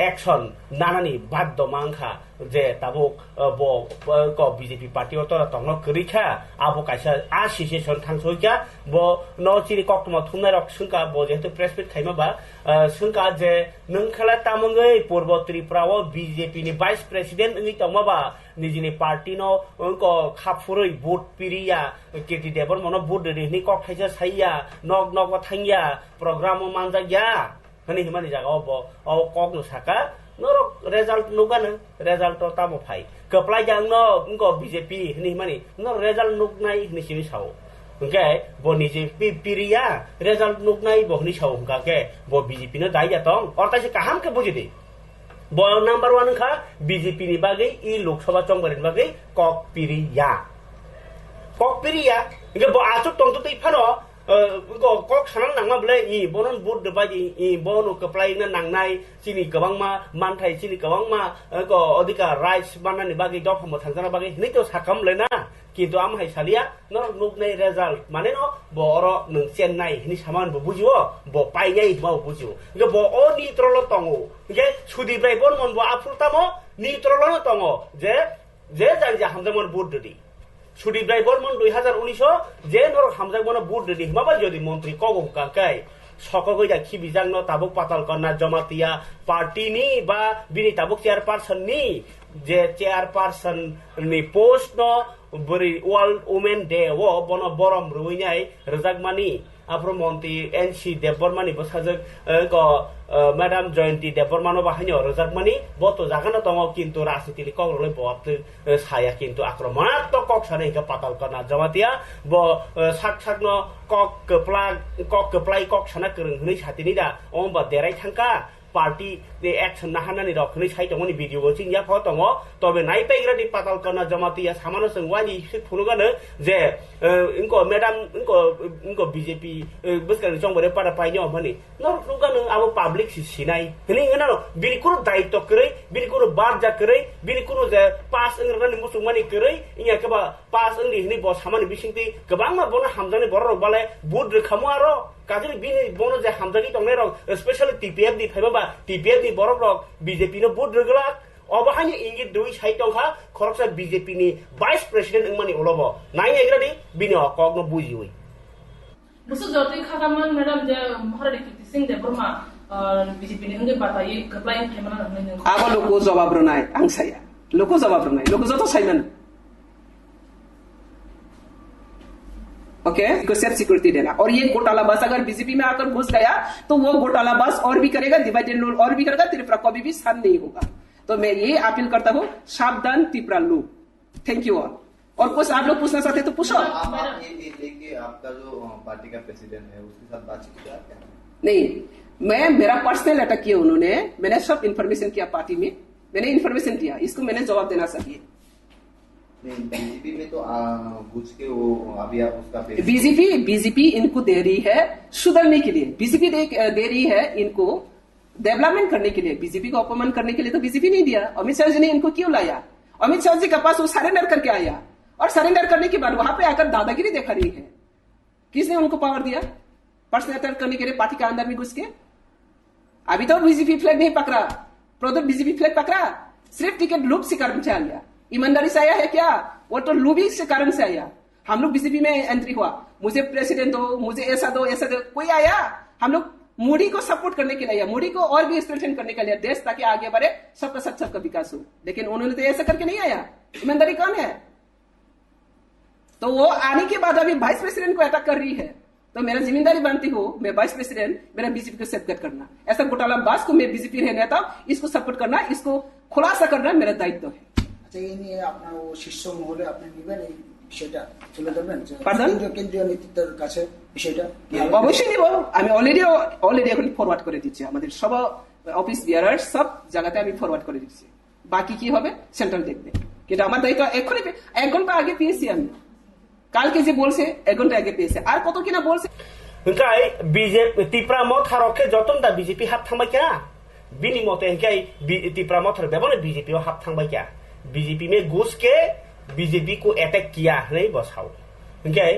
एक्शन नानानि बाद्द मांखा जे ताबुक बो क बीजेपी पार्टी ओतर तंग करिखा आबो कायसा आ सिचुएशन थांसोइका बो न चिरि कक्तमा थुमनाय रक सुंका बो जेतु प्रेस मिट खाइमा बा सुंका जे नोंखला तामंगै पूर्व त्रिपुराव बीजेपी नि वाइस प्रेसिडेंट नि तंगमाबा निजिनि पार्टी नो उनको खाफुरै भोट पिरिया केटी देवर मनो भोट रेनि कक थाइसा साइया नग नग थांगिया प्रोग्राम मानजाया हनि हिमानि जागाव बो औ कक न साका नरो रिजल्ट नुगानो रिजल्ट तामो फाइ कप्लाय जांनो उनको बीजेपी हनि हिमानि न रिजल्ट नुगनाय निसिनि साव ओके बो निजे पिरिया रिजल्ट नुगनाय बहनि साव गाके बो बीजेपी न दाइ जातं और तासे काहाम के बुजिदि बो नंबर 1 खा बीजेपी नि बागै इ लोकसभा चंगबरेन बागै ककपिरिया इगे बो आचु तंतु तै फानो को कक सानां नांगमा बले इ बोनन बुट दबादि इ बोनो कप्लाय न नांनाय चिनि गोबांमा मानथाय चिनि गोबांमा को अधिकार राइट्स बानानि बागै दफम थांजाना बागै नै तो साकाम लेना किन्तु आम हाय सालिया न नुगनै रिजल्ट माने न बरो नों चेन्नाइ नि सामान बो बुजियो बो पाइनाय माव बुजियो इगे बो ओ निट्रल तंगो इगे सुदिब्राय बरमन बो आफुलतामो निट्रल न तंगो जे जानजा हमजामन बुट दि सुदिब्राय बरमन 2019 जे नर हमजामन बुट दि माबा जदि मंत्री कगो काकाय सकगैदा खिबिजांग न ताबुक पाताल करना जमातिया पार्टी नि बा बिनि ताबुक चेयरपर्सन नि जे चेयरपर्सन नि पोस्ट न बरी वर्ल्ड वुमेन डे वो बनो बरम रुइनाय रजाकमानी आप्रो मंत्री एनसी देवबर्मानी बसाजक को मैडम जयंती देवबर्मानो बाहायनो रजाकमानी बतो जागानो दङ किन्तु राजनीतिनि कगरले बत साया किन्तु आक्रमणात्मक कक सानै का पाताल करना जमातिया ब साक साकनो कक कप्लाय कक साना करन हनै सातिनि दा ओमबा देराय थांका पार्टी दे एक्शन नाहानानि रखनै साइतमनि भिडियो वचिं या फ दङ तबे नाइपाइग्रादि पाताल करना जमातिया सामानो जों वानि फुनुगानो जे इनको मैडम इनको बीजेपी बसकानि चंबरे पारा पाइनो भने नरुगानो आबो पब्लिक सिनाय हनि गनो बिनि कुरो दायित्व करै बिनि कुरो बारजा करै बिनि कुरो जे पास इंग्रानि मुसुमानि करै इया केबा पास इंग्रि हनि ब सामानि बिसिंति गोबांमा बनो हामजानि बर रबाले बुद रखामो आरो काजनि बिनि बनो जे हामजानि तंनाय रक स्पेशली टीपीएफ नि फाइबा टीपीएफ नि बरक रक बीजेपी नो बुद रगला अबहानि इंगित दुइ साइटंखा खरकसा बीजेपी नि वाइस प्रेसिडेंट इंमानि ओलबो नाइ एग्रादि बिनि हकनो बुजिउइ बुसु जति खागामन मैडम जे हरदि सिंह दे बर्मा बीजेपी नि हंगे बाताय कप्लाय थाइमाना ननै आबो लोको जवाब रनाय आं साया लोको जवाब रनाय लोको जतो साइमन ओके को सेफ सिक्योरिटी देना और ये घोटाला बस अगर बीजेपी में आकर घुस गया तो वो घोटाला बस और भी करेगा डिवाइडेड रूल और भी करेगा त्रिपुरा कभी भी शांत नहीं होगा तो मैं ये अपील करता हूँ सावधान त्रिपुरा लोग थैंक यू ऑल और कुछ आप लोग पूछना चाहते तो पूछो लेके आपका जो पार्टी का प्रेसिडेंट है उसके साथ बातचीत किया क्या नहीं मैं मेरा पर्सनल अटैक किया उन्होंने मैंने सब इन्फॉर्मेशन किया पार्टी में मैंने इन्फॉर्मेशन दिया इसको मैंने जवाब देना चाहिए नहीं, बीजेपी में तो घुस के वो अभी आप उसका बीजेपी इनको दे रही है सुधरने के लिए, बीजेपी दे रही है इनको डेवलपमेंट करने के लिए। बीजेपी को अपमान करने के लिए तो बीजेपी नहीं दिया। अमित शाह जी ने इनको क्यों लाया? अमित शाह जी के पास वो सरेंडर करके आया, और सरेंडर करने के बाद वहां पे आकर दादागिरी दिखा रही है। किसने उनको पावर दिया पर्सनल अटैक करने के लिए पार्टी के अंदर में घुस के? अभी तो बीजेपी फ्लैग नहीं पकड़ा, प्रोदर बीजेपी फ्लैग पकड़ा, सिर्फ टिकट लूप से कारण से आया। ईमानदारी से आया है क्या? वो तो लूबी से कारण से आया। हम लोग बीजेपी में एंट्री हुआ, मुझे प्रेसिडेंट दो, मुझे ऐसा दो, ऐसा दो, कोई आया? हम लोग मोदी को सपोर्ट करने के लिए, मोदी को और भी स्ट्रेंथन करने के लिए, देश ताकि आगे बढ़े, सबका साथ सबका विकास हो। लेकिन उन्होंने तो ऐसा करके नहीं आया। ईमानदारी कौन है? तो वो आने के बाद अभी वाइस प्रेसिडेंट को अटैक कर रही है। तो मेरा जिम्मेदारी बनती हो, मैं वाइस प्रेसिडेंट, मेरा बीजेपी को सेफगार्ड करना। ऐसा घोटाला बास को मैं बीजेपी रह नेता, इसको सपोर्ट करना, इसको खुलासा करना मेरा दायित्व है। আচ্ছা, এই নিয়ে আপনার ও শীর্ষ মহলে আপনি নেবেন এই বিষয়টা, তুলে ধরবেন Pardon? কেন্দ্রীয় নেতৃত্বের কাছে বিষয়টা? অবশ্যই নিব। আমি অলরেডি এখন ফরওয়ার্ড করে দিচ্ছি, আমাদের সব অফিস বিয়ারার সব জায়গাতে আমি ফরওয়ার্ড করে দিচ্ছি। বাকি কি হবে সেন্ট্রাল দেখবে, কিন্তু আমার দায়িত্ব এক্ষুনি 1 ঘন্টা আগে পেয়েছি আমি। কালকে যে বলছে 1 ঘন্টা আগে পেয়েছে, আর কত কিনা বলছে। ओंखाय बीजेपी तिप्रा मथारखे जतन दा बीजेपी हाब थांबाय क्या बिनि मते ओंखाय तिप्रा मथार बेबने बीजेपी हाब थांबाय क्या बीजेपी में घुस के बीजेपी को अटैक किया नहीं बसाओ ओंखाय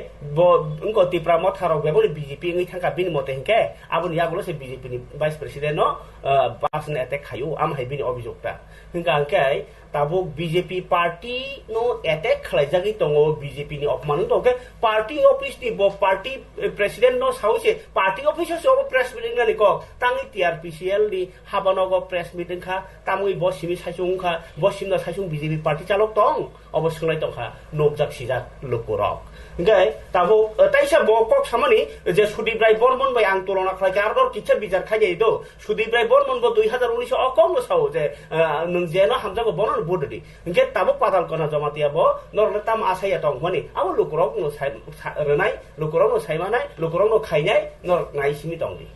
उनको तिप्रा मथार बेबने बीजेपी नई थांगा बिनि मते ओंखाय आबुनि आगुलो से बीजेपी नि वाइस प्रेसिडेंट नो पर्सनल अटैक खायो आमहाय बिनि अभियोगता ओंखाय ताबो बीजेपी पार्टी नो अटैक खलायजागि दङो बीजेपी नि अपमान दङ पार्टी ऑफिस नि बो पार्टी प्रेसिडेंट नो साउसे पार्टी ऑफिस से प्रेस मीटिंग नि को तांगि टीआरपीसीएल नि हाबानगो प्रेस मीटिंग खा तामुइ बसिमि साइसुं खा बसिम साइसुं बीजेपी पार्टी चालक दं अबसंलाय दंखा नोकजाक सिजाक लोकरक ओंखाय ताबो ताइसा बकक सामानि जे सुदीप राय बर्मन बाय आं तुलना खालाय आरो किछा बिजार खायै दो सुदीप राय बर्मन बो 2019 अकम साउ जे नों जेनो हामजागो बन बुदि ओंखाय ताबो पातालकना जमातिया बो नरलेताम आसाया दं माने आबो लोकरक नो रनाय लोकरक नो सायमानाय लोकरक नो खायनाय नर नायसिनि दंदि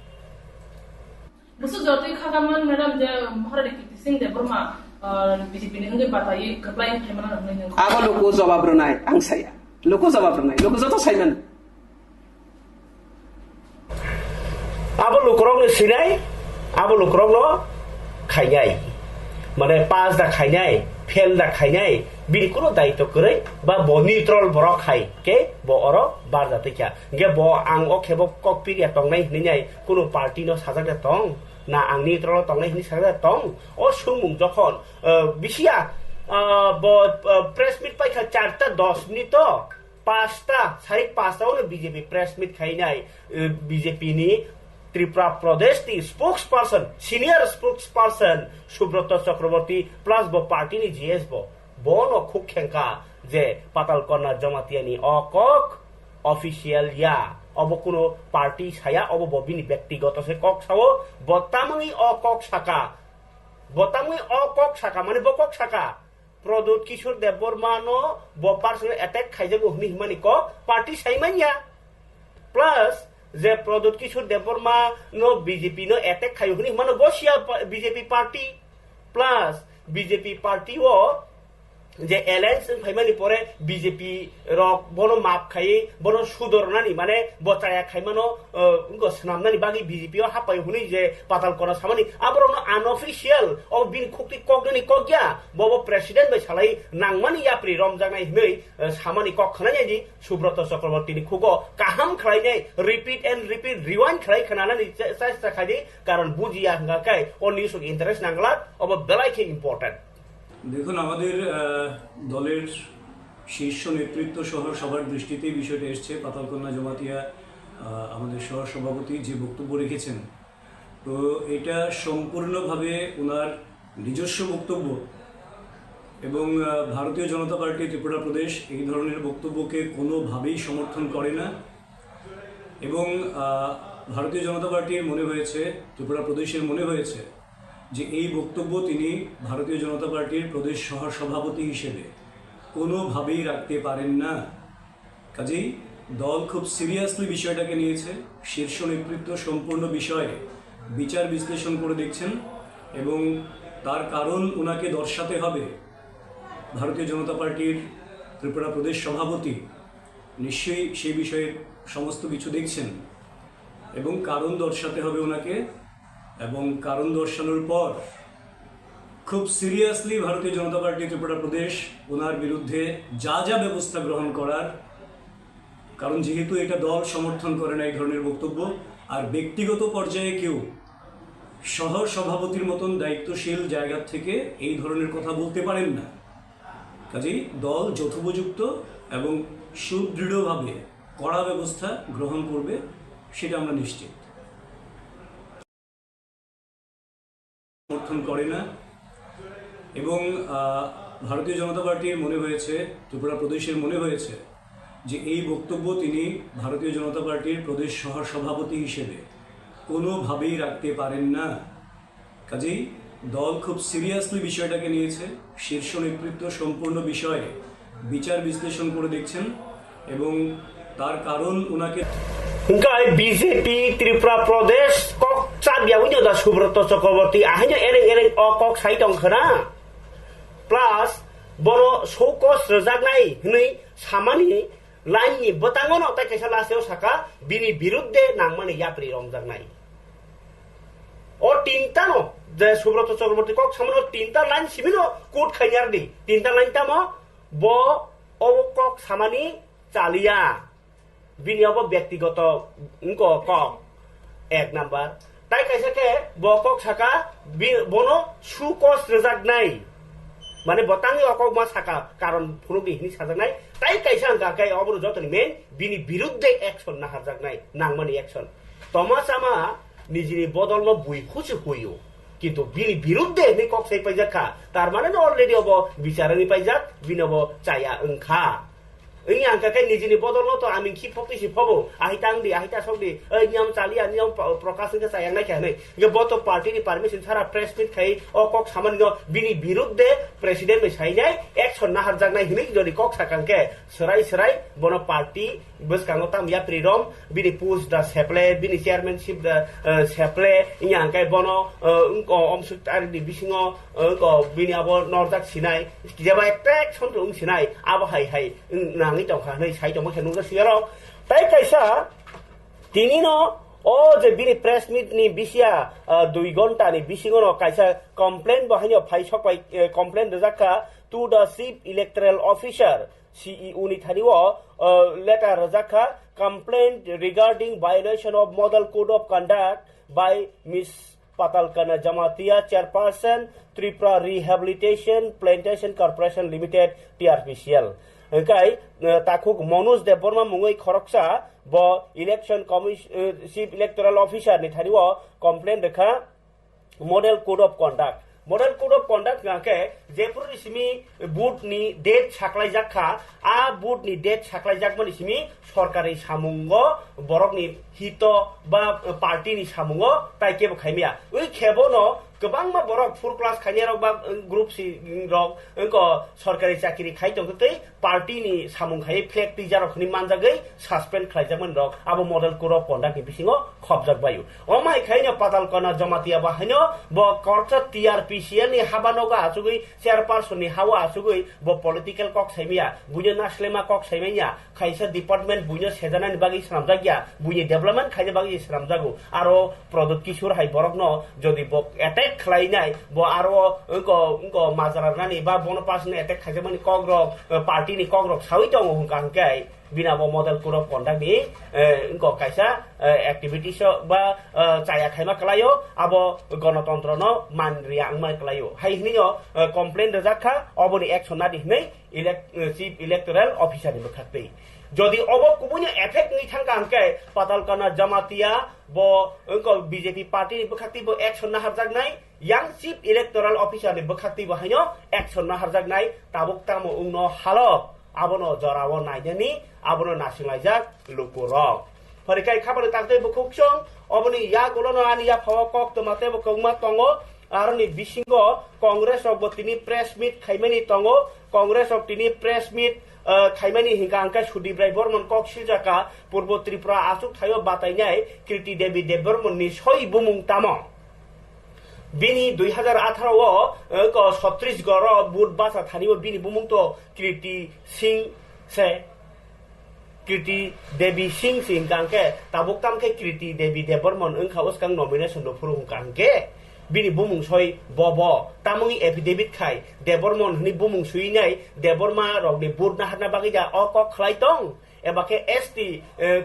मुसु जति खागामन मैडम जे महारानी कीर्ति सिंह देबरमा बीजेपी ने हंगे बताई कपलाई फेमना नहीं आबो लोको जवाब रनाय आं साया लोको जवाब रनाय लोको जतो सायमान आबो लोकरक नो सिनाय आबो लोकरक नो खायनाय माने पास दा खायनाय फेल दा खायनाय बिलकुल दायित्व करे बा बो न्यूट्रल बरक खाय के बो अरो बार जाते क्या गे बो आं ओ खेबो ककपिरिया तंगनाय हिनाय कोनो पार्टी नो साजादे तंग ना आं न्यूट्रल तंगनाय हिनि साजादे तंग ओ सुमुं जखन बिसिया बो प्रेस मिट पाइखा 4:10 मिनिट 5:30 बीजेपी प्रेस मिट खायनाय बीजेपी नि त्रिपुरा प्रदेश की स्पोक्सपर्सन सीनियर स्पोक्सपर्सन सुब्रत चक्रवर्ती प्लस बो पार्टी नि जीएस बो नो खुब खेंका जे पातालकना जमातियानि अकक ऑफिशियल या अब कोनो पार्टी साया अब बबिनि व्यक्तिगत से कक सावो बतामि अकक शाखा माने बकक शाखा प्रदुत किशोर देबबर्मा नो बो पर्सनल अटैक खाइजागो हनि हिमानि क पार्टी साइमानिया प्लस जे प्रदुत किशोर देबबर्मा नो बीजेपी नो अटैक खायो हनि मानो बसिया BJP party plus BJP party वो जे एलायंस फाइमानि परे बीजेपी रक बनो माप खाई बनो सुदरनानि माने बचाया खाइमानो उनको सनामनानि बागि बीजेपी ओ हापाय हुनि जे पातालकना सामानि आबरनो अनऑफिशियल ओ बिन खुक्ति कगनि कग्या बबो प्रेसिडेंट बाय सालाय नांमानि याप्रि रमजानाय हिनै सामानि कखनाय दि सुब्रत चक्रवर्ती नि खुगो काहाम खलायनाय रिपीट एंड रिपीट रिवाइंड खलाय खनानानि चेष्टा खादि कारण बुजिया हंगाकाय ओ निउस इंटरेस्ट नांगला अब बेलायके इम्पोर्टेंट দেখুন আমাদের দলের শীর্ষ নেতৃত্ব সহ সবার দৃষ্টিতে বিষয়টা এসছে পাতালকন্যা জমাতিয়া আমাদের সহ সভাপতি যে বক্তব্য রেখেছেন তো এটা সম্পূর্ণভাবে ওনার নিজস্ব বক্তব্য এবং ভারতীয় জনতা পার্টি ত্রিপুরা প্রদেশ এই ধরনের বক্তব্যকে কোনোভাবেই সমর্থন করে না এবং ভারতীয় জনতা পার্টির মনে হয়েছে ত্রিপুরা প্রদেশের মনে হয়েছে যে এই বক্তব্য তিনি ভারতীয় জনতা পার্টির প্রদেশ সহ সভাপতি হিসেবে কোনোভাবেই রাখতে পারেন না কাজেই দল খুব সিরিয়াসলি বিষয়টাকে নিয়েছে শীর্ষ নেতৃত্ব সম্পূর্ণ বিষয়ে বিচার বিশ্লেষণ করে দেখছেন এবং তার কারণ ওনাকে দর্শাতে হবে ভারতীয় জনতা পার্টির ত্রিপুরা প্রদেশ সভাপতি নিশ্চয়ই সেই বিষয়ে সমস্ত কিছু দেখছেন এবং কারণ দর্শাতে হবে ওনাকে, এবং কারণ দর্শানোর পর খুব সিরিয়াসলি ভারতীয় জনতা পার্টি ত্রিপুরা প্রদেশ ওনার বিরুদ্ধে যা যা ব্যবস্থা গ্রহণ করার, কারণ যেহেতু এটা দল সমর্থন করে না এই ধরনের বক্তব্য, আর ব্যক্তিগত পর্যায়ে কেউ শহর সভাপতির মতন দায়িত্বশীল জায়গা থেকে এই ধরনের কথা বলতে পারেন না। কাজেই দল যথোপযুক্ত এবং সুদৃঢ়ভাবে কড়া ব্যবস্থা গ্রহণ করবে, সেটা আমরা নিশ্চিত। সমর্থন করে না এবং ভারতীয় জনতা পার্টির মনে হয়েছে, ত্রিপুরা প্রদেশের মনে হয়েছে যে এই বক্তব্য তিনি ভারতীয় জনতা পার্টির প্রদেশ শহর সভাপতি হিসেবে কোনোভাবেই রাখতে পারেন না। কাজেই দল খুব সিরিয়াসলি বিষয়টাকে নিয়েছে, শীর্ষ নেতৃত্ব সম্পূর্ণ বিষয়ে বিচার বিশ্লেষণ করে দেখছেন এবং তার কারণ ওনাকে বিজেপি ত্রিপুরা প্রদেশ কক চাবিয়াউনি দা সুব্রত চক্রবর্তী আহাইনো এরেং এরেং অ কক সাইটং খনা প্লাস বড় সৌকস রজাকনাই হनै সামানি লাইনनि बोताङावनो ताइ कायसा लासेयाव साका बिनि बिरुद्धे नांमानि याप्रि रंजाकनाय अ तीनटा न जे सुब्रत चक्रवर्ती কক सामानो तीनटा लाइन सिमिनो कोट खाइनारनि तीनटा लाइन तामो ब अ কক सामानि चालिया बिनियावबो व्यक्तिगत কক एक नाम्बार ताइ कायसाके ब কক साका बनो सुकस रजाकनाय माने बताङै अকক मा साका कारण फुरुगि हिनि साजाकनाय ताइ कायसा गाकाय अबरो जतनि मेन बिनि बिरुद्धे एक्शन ना हाजाकनाय नांमानि एक्शन तमासामा निजिनि बदलनो बुइखुसो होयो किन्तु बिनि बिरुद्धे नि কক साइ पाइजाखा तार माने अलरेडी अब बिचारनि पाइजाक बिनबो चाया ओंखा এই আঙ্কাকে নিজেনি বদলনো তো আমি কি ফকিসি ফবো আহিতাংদি আহিতা সবদি এই নিয়ম চালিয়া নিয়ম প্রকাশকে চায়াং নাই খানে গে বত পার্টিনি পারমিশন ছাড়া প্রেস মিট খাই অ কক সামান্য বিনি বিরুদ্ধে প্রেসিডেন্ট সাইনাই একশন না হারজাকনাই হিনি যদি কক সাকাংকে সরাই সরাই বন পার্টি বসকাঙ্গ তাম ইয়া প্রিরম বিনি পুস দা সেপলে বিনি চেয়ারম্যানশিপ দা সেপলে ইয়া আঙ্কাই বন অমসুতারি বিসিङ বিনি আব নরজাক সিনাই যেবা একটা একশন রুম সিনাই আব হাই হাই नाङै दंखा नै साइ दंखा नुगा सियाराव ताइ कायसा तिनिनो ओ जे बिनि प्रेस मिट नि बिसिया 2 घंटा नि बिसिङनो कायसा कमप्लेन बहायनो फाइसक बाय कमप्लेन रजाका to the chief electoral officer CEO नि थानिओ लेटर रजाका complaint regarding violation of model code of conduct by miss Patalkana Jamatia chairperson Tripura rehabilitation plantation corporation limited TRPCL ओंखाय ताखुक मनोज देबबर्मा मुङै खरकसा ब election commission chief electoral officer नि थानिओ कंप्लेन रेखा model code of conduct model code of conduct गाके जेपुर सिमी बुट नि डेट साख्लाइजाखा आ बुट नि डेट साख्लाइजाक मानि सिमी सरकारि सामुंग बरकनि हित बा पार्टी नि सामुंग ताइकेबो खाइमिया ओइ खेबोनो गोबां मा बरक फुल क्लास खाइनेरक बा ग्रुप सी रक अंको सरकारि चाकरि खाइतंगतै पार्टी नि सामुं खाइ फ्लेग टिजारखनि मानजागै सस्पेंड खाइजामन रक आबो मॉडल कोड ऑफ कंडक्ट नि बिसिङो खबजाक बायु अमाय खाइनो पातालकना जमातिया बाहायनो ब कर्चा टीआरपीसीएल नि हाबानोगा आसुगै चेयरपर्सन नि हावा आसुगै ब पॉलिटिकल कक साइमिया बुइनो नास्लेमा कक साइमिया खाइसा डिपार्टमेंट बुइनो सेजानानि बागै सामजागिया बुइनो डेभलपमेंट खाइजा बागै सामजागो आरो प्रदुत किशोर हाइ बरकनो जदि ब अटैक खालायनाय ब आरो अंको माजारानानि बा बनपासनि अटैक खाइजामानि कग्रक पार्टी नि कग्रक सावै दङ हुंकांकाय बिनाबो मॉडल कोड ऑफ कंडक्ट नि अंको कायसा एक्टिविटीज बा चाया खाइमा कलायो आबो गणतन्त्रनो मान रियांगमा कलायो हाइनियो कंप्लेन रजाखा अबनि एक्शन ना दिनै चीफ इलेक्टोरल ऑफिसर नि बखातै যদি অব কুবুনি এফেক্ট নি থাকা আনকে পাতালকানা জামাতিয়া ব अंको बीजेपी पार्टी नि बखाक्ति ब एक्शन ना हारजाकनाय यां चीफ इलेक्टोरल ऑफिसर नि बखाक्ति बहायनो एक्शन ना हारजाकनाय ताबुक तामो उंनो हालो आबनो जरावो नायनानि आबनो नासिंलायजाक लुकुरक फरिकाय खाबानो ताकते बखुकसं अबनि या गलनो आनि या फावकक तमाते बखौमा तंगो आरनि बिसिंगो कांग्रेस अफ तिनि प्रेस मिट खाइमानि तंगो कांग्रेस अफ तिनि प्रेस मिट खाइमानि हिंगा अंका सुदीप राय बर्मन कक सिजाका पूर्व त्रिपुरा आसुक थायो बातायनाय कीर्ति देवी देबबर्मन नि सय बुमुं ताम bini 2018 ko Chhattisgarh bud basa thanibo bini bumung to Kirti Singh se Kirti Devi Singh sing kangke tabuk tamke Kirti Devi Debormon engkha uskang nomination no phurung kangke bini bumung soi bobo tamungi affidavit khai Debormon ni bumung sui nai Deborma rok ni bud na hatna bagija okok khlai tong ebake ST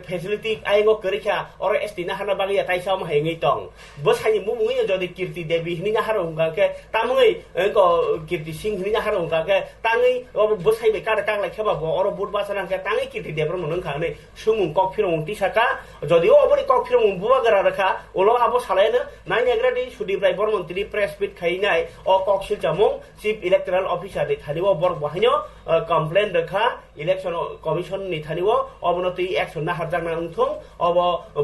facility aingo kerikha or ST na hana bagia taisa ma hengi tong bos hani mumungi jodi Kirti Devi hini na haro ngake tamungi ko Kirti Singh hini na haro ngake tangi bos hai be kara tang lai khaba bo or bud basana ke tangi Kirti Devi mon khane sumung kok phirong tisaka jodi o obori kok phirong buwa gara rakha olo abo salena nai negradi sudip rai bormantri press meet khainai o kok sil jamung chief electoral officer de thanibo bor bahinyo complaint rakha election commission ni thanibo অবনতি 100,000 না উঠং of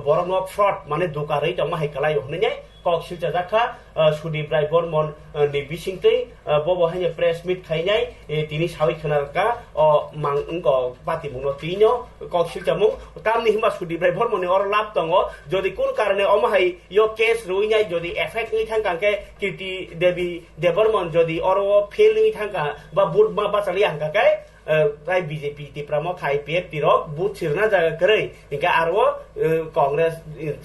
বরং fraud মানে দোকারই তো মাই কালাই হনে cock সিলজা জাখা Sudip Roy Barman नि बिसिंगतै बबो हाय press मिट खाइनाय तिनि सावै खनारका अ मां इंको पाति मुनो तिनो কক सिलजामु तामनि हिमा सुदीप राय बर्मन और लाभ दङ जदि कोन कारणे अमहाय यो केस रुइनाय जदि एफेक्ट नि थांकांके कीर्ति देवी देबर्मन जदि और फेल नि थांका बा बुट मा बाचालि हांकाके प्राय बीजेपी तिप्राम खाइ पेप तिरक बुट सिरना जागा करै इनका आरो कांग्रेस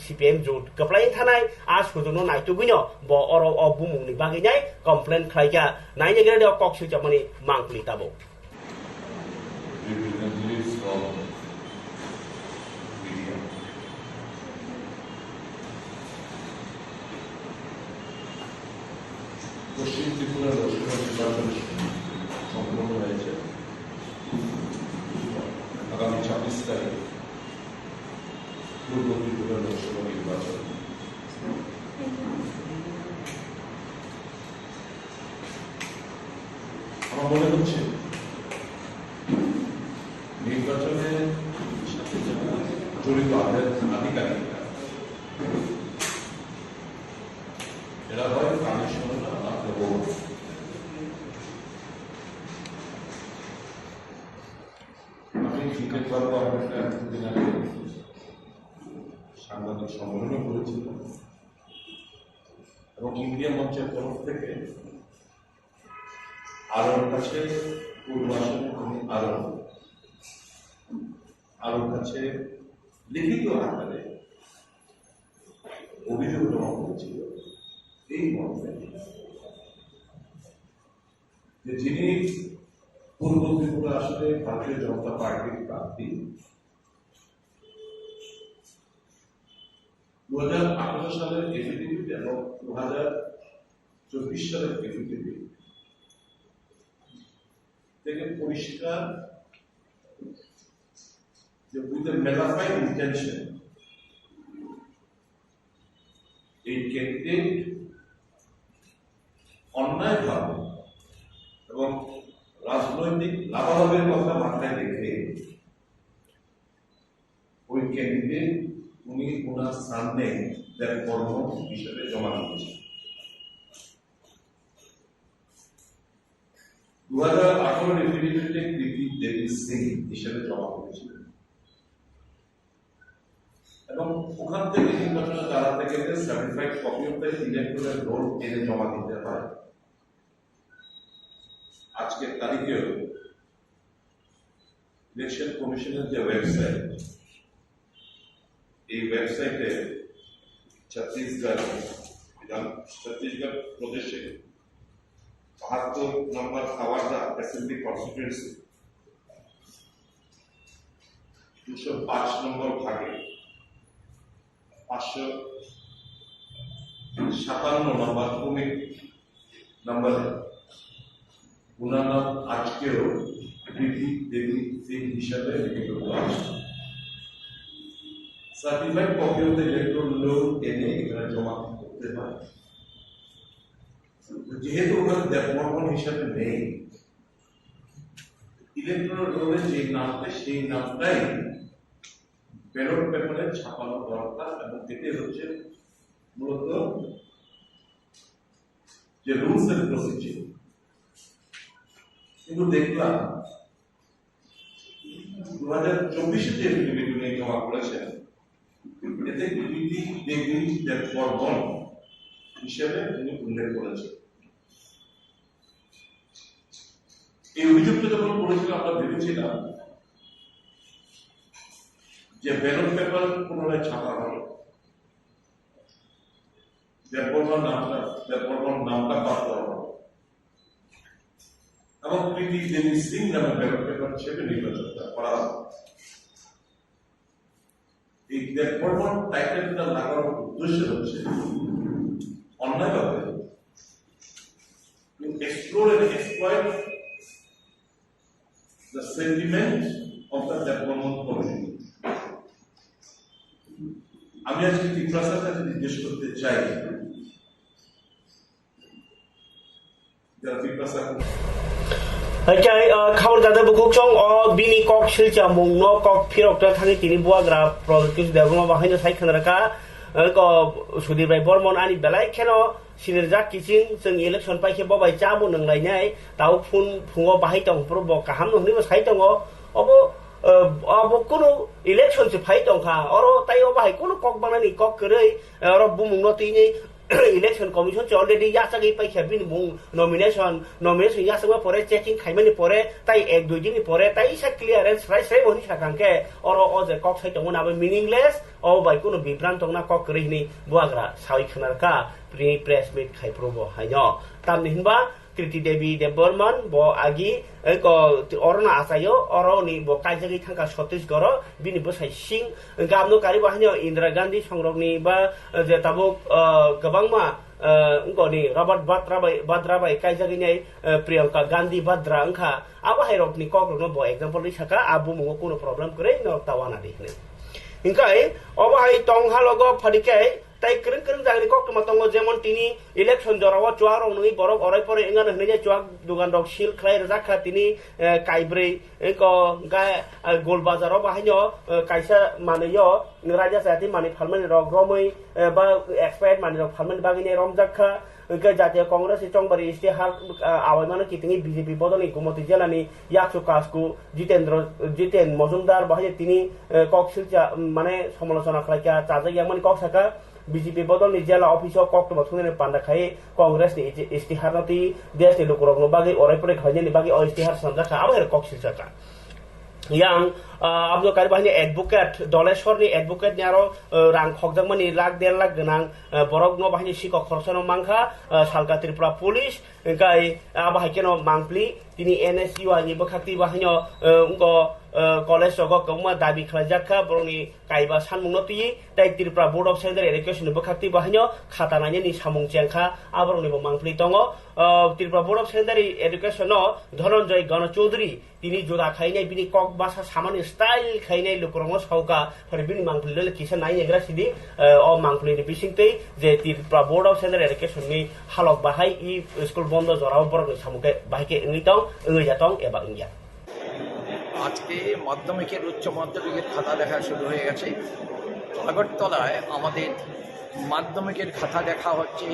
सीपीएम जुट कप्लाय थानाय आ सुजुनो नायतुबिनो ब और बुमुंनि बागैनाय कमप्लेन खाइका नायने गेरे কক सिलजामनि मांगलि ताबो পশ্চিম ত্রিপুরা লোকসভা নির্বাচন সম্পন্ন হয়েছে আগামী 26 তারিখ পূর্ব ত্রিপুরা লোকসভা নির্বাচন আমার মনে হচ্ছে নির্বাচনে জড়িত আধিকারিকরা এরা হয় কমিশন আমি ক্রিকেট ক্লাব কিছুদিন আগে সাংবাদিক সম্মেলনও করেছিলাম এবং ইন্ডিয়া মঞ্চের তরফ থেকে আরোর কাছে পূর্বাসনে আমি আরোর কাছে লিখিত আকারে অভিযোগ জমা করেছিল এই মর্মে যে যিনি পূর্ব ত্রিপুরা আসলে ভারতীয় জনতা পার্টির প্রার্থী 2018 সালের এফিডেভিট এবং 2024 সালের এফিডেভিট থেকে পরিষ্কার যে উইথ এ মেলাফাইড ইন্টেনশন এই ক্যান্ডিডেট অন্যায়ভাবে এবং রাজনৈতিক লাভালাভের কথা মাথায় রেখে ওই ক্যান্ডিডেট উনি ওনার সামনে তার কর্ম হিসেবে জমা দিয়েছেন 2018 এফিডেভিটে কীর্তি দেবী সিং হিসেবে জমা করেছিলেন এবং ওখান থেকে নির্বাচনে দাঁড়াতে গেলে certified copy of the electoral role এনে জমা দিতে হয় আজকের তারিখেও ইলেকশন কমিশনের যে ওয়েবসাইট এই ওয়েবসাইটে ছত্তিশগড় প্রদেশে 72 নম্বর খাওয়ারদা অ্যাসেম্বলি কনস্টিটিউয়েন্সি 205 নম্বর ভাগে 557 নম্বর ক্রমিক নম্বরে উনার নাম আজকেও কীর্তি দেবী সিং হিসাবে লিখিত আছে certified copy of the electoral roll এনে এখানে জমা করতে হয় যেহেতু ওখানে দেববর্মন হিসাবে নেই ইলেকট্রাল রোলে যে নামটা সেই নামটাই ব্যালট পেপারে ছাপানো দরকার এবং এতে হচ্ছে মূলত যে রুলস এন্ড প্রসিডিউর কিন্তু দেখলাম 2024 যে এফিডেভিট উনি জমা করেছেন এতে কীর্তি দেবী দেববর্মন হিসেবে তিনি উল্লেখ করেছেন। এই অভিযোগটা যখন করেছিল আমরা ভেবেছিলাম যে ব্যালট পেপার পুনরায় ছাপা হবে, দেববর্মন নামটা বাদ দেওয়া হবে এবং প্রীতি দেবী সিং নামে ব্যালট পেপার ছেপে নির্বাচনটা করা হবে। এই দেববর্মন টাইটেলটা লাগানোর উদ্দেশ্য হচ্ছে অন্যায়ভাবে explore and exploit the sentiment of the Development community. আমি আজকে ত্রিপুরার কাছে জিজ্ঞেস করতে চাই যারা Tripura Hãy khâu ra đây bộ quốc trong bini kok silcha mong no kok phirok ta thani tini buagra productive development bahai na sai khana ka ko sudir bai bormon ani belai kheno sinirjak kiching jeng election pai khe bobai cha bo nang lai nai tau phungo bahai tong pro bo kaham no ni bo sai tong obo abo kono election se phai tong kha oro tai o bahai kono kok banani kok kerei oro bumung no ti ni election commission च already या सगे पैसा बिन मुंग nomination या सगे परे checking खाइमानि परे ताई एक दुई दिन परे ताई सा clearance राइ होनि साकांके और अजे कक साइ तंगो नाबे meaningless ओ बाइ कुनो बिब्रान्त तंगना कक करिनि बुआग्रा साइ खनारका प्री प्रेस मीट खाइप्रोबो हाइनो तामनि हिनबा कृति देवी देबबर्मन बो आगि को अरना आसायो अरनि बो काइजगि थांका छत्तीसगढ़ बिनि बसाइ सिं गामनो कारि बाहानियो इंदिरा गांधी संरक्षनि बा जे ताबो गोबांमा उंगनि रबर्ट बाद्रा बाइ काइजगिनि प्रियंका गांधी बाद्रा अंखा आबा हाइरकनि ककनो बो एग्जांपल रि साका आबु मंगो कोनो प्रॉब्लम करे न तावाना दिखने इंकाय अबा हाइ तंहा लगो फडिके ताई करन करन जागनि कक्टमा तंगो जेमन तिनी इलेक्शन जराव चुआर नुई बरक अराय परे इंगान हने चुआक दुगान दक सिल खलाय रजाखा तिनी काइब्रै को गाय गोल बाजाराव बाहायनो काइसा मानैयो राजा जाति माने फालमानि रक रमै बा एक्सपायर्ड माने रक फालमानि बागिने रमजाखा के जातीय कांग्रेस चंगबारि इस्तेहार आवायमानो कितिंगि बीजेपी बदलनि गुमति जिल्लानि याक्सु कासकु जितेन मजुमदार बाहाय तिनी कक्सिलचा माने समालोचना खालायका चाजायामनि कक्साका बीजेपी बदलनि जिल्ला अफिसाव कक्टमा थुंगने पान्दा खाय कांग्रेसनि इस्तेहारनि देशनि लोकरकनो बागै अरायपरे खायनि बागै इस्तेहार संजाखा आबार कक्सिलचाका yang abdo kari bahini advocate doleshorni advocate ni aro rang khokjangmani lakh 1.5 lakh ganang borok no bahini sikok khorsono mangkha salka tripura police kai abahai keno mangpli tini NSU ani bakhakti bahino unko college jogo kongma dabi khlajaka boroni kaiba sanmungno ti tai tripura board of secondary education bakhakti bahino khata naini ni samung chengkha aboroni bo mangpli tongo tripura board of secondary education no Dhananjay Gana Chaudhary tini joda khainai bini kok basa samani style khainai lokrongno sauka phare bini mangpli le kisa nai egra sidi o mangpli ni bisingtei je tripura board of secondary education ni halok bahai I school bondo jorao borok samuke bahike ngitong ngijatong eba ngya আজকে মাধ্যমিকের উচ্চ মাধ্যমিকের খাতা দেখা শুরু হয়ে গেছে আগরতলায় আমাদের মাধ্যমিকের খাতা দেখা হচ্ছে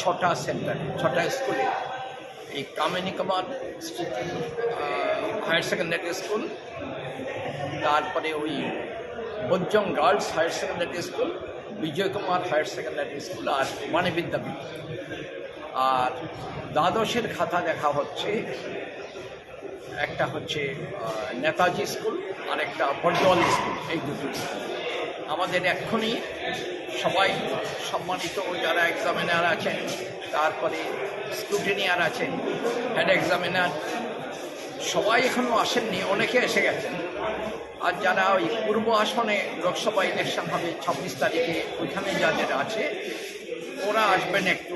6টা সেন্টারে 6টা স্কুলে এই কামিনী কুমার হায়ার সেকেন্ডারি স্কুল তারপরে ওই বজ্জং গার্লস হায়ার সেকেন্ডারি স্কুল বিজয় কুমার হায়ার সেকেন্ডারি স্কুল আর মানি বিদ্যাপীঠ আর দ্বাদশের খাতা দেখা হচ্ছে একটা হচ্ছে নেতাজি স্কুল আর একটা বড়দোয়াল স্কুল এই দুটো আমাদের এক্ষুনি সবাই সম্মানিত যারা এক্সামিনার আছেন তারপরে স্ক্রুটিনিয়ার আছেন হেড এক্সামিনার সবাই এখনও আসেননি অনেকে এসে গেছেন আর যারা ওই পূর্ব আসনে লোকসভা ইলেকশন হবে 26 তারিখে ওইখানে যাদের আছে ওরা আসবেন একটু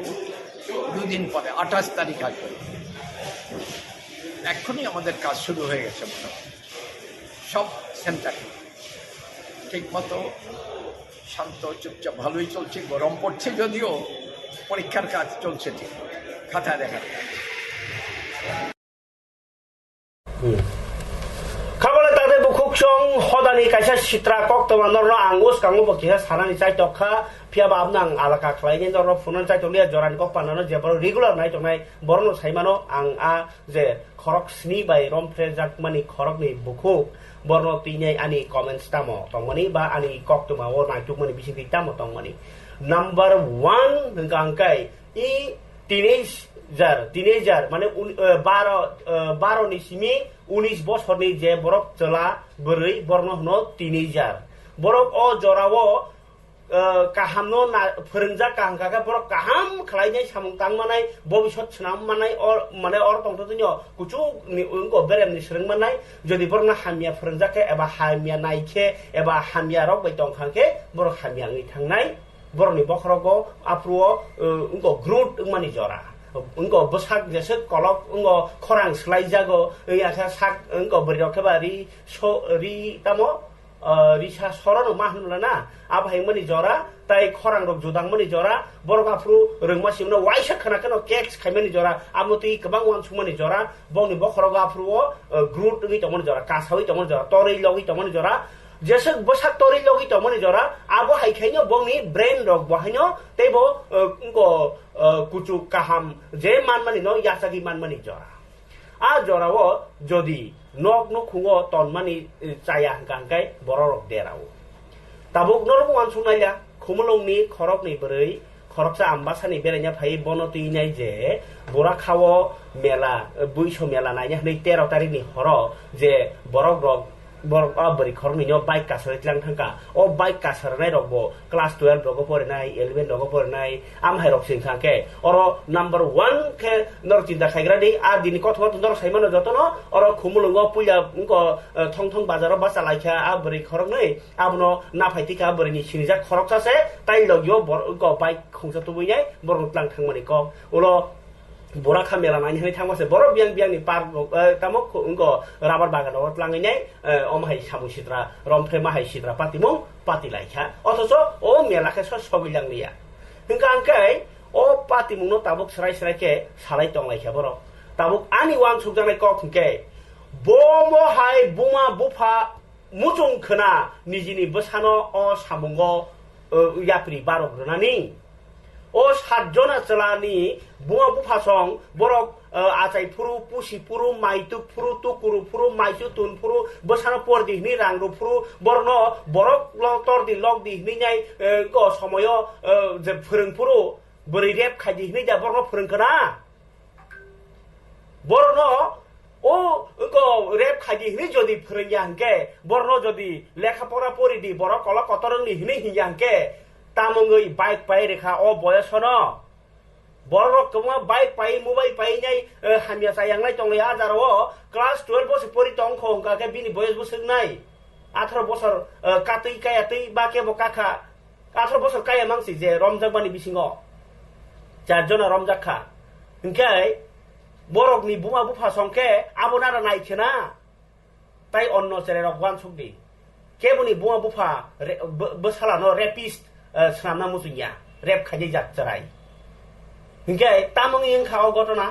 দুদিন পরে 28 তারিখ আসবেন এখনই আমাদের কাজ শুরু হয়ে গেছে সব সেন্টারে ঠিকমতো শান্ত চুপচাপ ভালোই চলছে গরম পড়ছে যদিও পরীক্ষার কাজ চলছে ঠিক খাতা দেখার খাবারে তাদের বুকুক song হদানি bani kaisa sitra kok to manor no angus kango bo kisa sarani chai tokha pia bab nang alaka khlai ni dor funan chai tolia joran kok panano je bor regular nai tongnai borno saimano ang a je khorok sni bai rom prejak mani khorok ni buku borno tinai ani comments tamo tongmani ba ani kok to ma wo nai tuk mani bising tamo tongmani number 1 hengkang kai I teenager মানে 12 ni simi 19 বছরনি যে বরক চলা বরই বর্ণ হনো teenager বরক ও জরাও কাহামনো फोरोंजा काहामका बरक काहाम खलायनाय सामुं तांमानाय भबिष्यत सनाम मानाय और माने और तंतजनियो कुचु उनको बेरेमनि सरंग मानाय जदि बरना हामिया फोरोंजाके एबा हामिया नायके एबा हामिया रक बै तंखाके बरक हामिया ngै थांनाय बरनि बखरगो आप्रुओ उनको ग्रुट मानि जरा उनको बसाक जैसे कलक उनको खरांग स्लाइ जागो यासा साक उनको बरिरकेबा रि तामो रिसा सरन मा होनलाना आबहाय मनि जरा ताइ खरांग रक जुदां मनि जरा बरक आप्रु रोंमासिमनो वाइसा खानाकनो केक्स खायमनि जरा आमति गोबां वानसु मनि जरा बंनि बखरगो आप्रुओ ग्रुट ngै तमनि जरा कासावै तमनि जरा तरै लगै तमनि जरा जैसे बसाक तोरी लोगी तो मनी जरा आबो हाइखाइनो बंगनी ब्रेन रक बहाइनो तेबो उनको कुचु काहाम जे मानमानि नो यासागी मानमानि जरा आ जरावो जदि नक नो खुङो तनमानि चाया गांगाय बररक देरावो ताबुक नरक वानसुनाया खुमलंनि खरकनि बोरै खरकसा आम्बासानि बेरायना फाय बनतिनाय जे बोरा खावो मेला बुइसो मेला नायना 13 तारिखनि हर जे बरक रक बरक बरि खरनि नो बाइक कासर इतलां थांका ओ बाइक कासरनाय रगबो क्लास 12 रगो परेनाय 11 रगो परेनाय आमहाय रक सिंखाके और नंबर 1 के नर चिंता खायग्रानि आ दिनि कथवा नर साइमानो जतनो और खुमुलंगो पुया उनको थं थं बाजाराव बासा लायखा आ बरि खरनै आबनो नाफाइतिका बरिनि सिनिजा खरकसासे ताइ लगियो बरको बाइक खंसातुबैनाय बरनक्लां थांमानि क उलो बोरा खामेला नायनानै थांबासो बर बियां नि पार्क तामो उनको राबार बागानाव लांनाय अमहाय सामुसिद्रा रमफ्रे माहाय सिद्रा पातिमं पाति लायखा अथच ओ मेलाखे सगैलांनिया हिंका अंकाय ओ पातिमंनो ताबुक सराय के सालाय तंलायखा बर ताबुक आनि वान सुजानाय कखंके बोमो हाय बुमा बुफा मुचुं खोना निजिनि बसानो अ सामुंगो याप्रि बारग्रनानि ओ 7 जना चलानि बुआ बुफासं बरक आचाय फुरु पुसि फुरु माइतु फुरु तुकुरु फुरु माइसु तुन फुरु बसानो परदिनि रांरु फुरु बरनो बरक लतरदि लगदि निनाय क समय जे फोरोंफुरु बोरै रेप खायदिनि जा बरनो फोरोंखना बरनो ओ को रेप खायदिनि जदि फोरोंयांके बरनो जदि लेखा परा परिदि बरक कल कतरंनि हिनि हियांके तामंगै बाइक पाइ रेखा ओ बयसनो बरक कमा बाइक पाइ मोबाइल पाइ नै हामिया सायांगनाय तंलै आजाराव क्लास 12 बोसोर परि तंखौ हंकाके बिनि बयस बोसोरनाय 18 बोसोर कातै कायातै बाके बकाखा 18 बोसोर काया मांसि जे रमजाकबानि बिसिङो 4 जना रमजाखा हंकाय बरकनि बुमा बुफा संके आबोनारा नायखेना ताइ अन्न सेरेरक वान सुकदि केबुनि बुमा बुफा बसालानो रेपिस्ट सनामना मुजुया रेप खायनि जातराय हिंके तामंग इंखाव घटना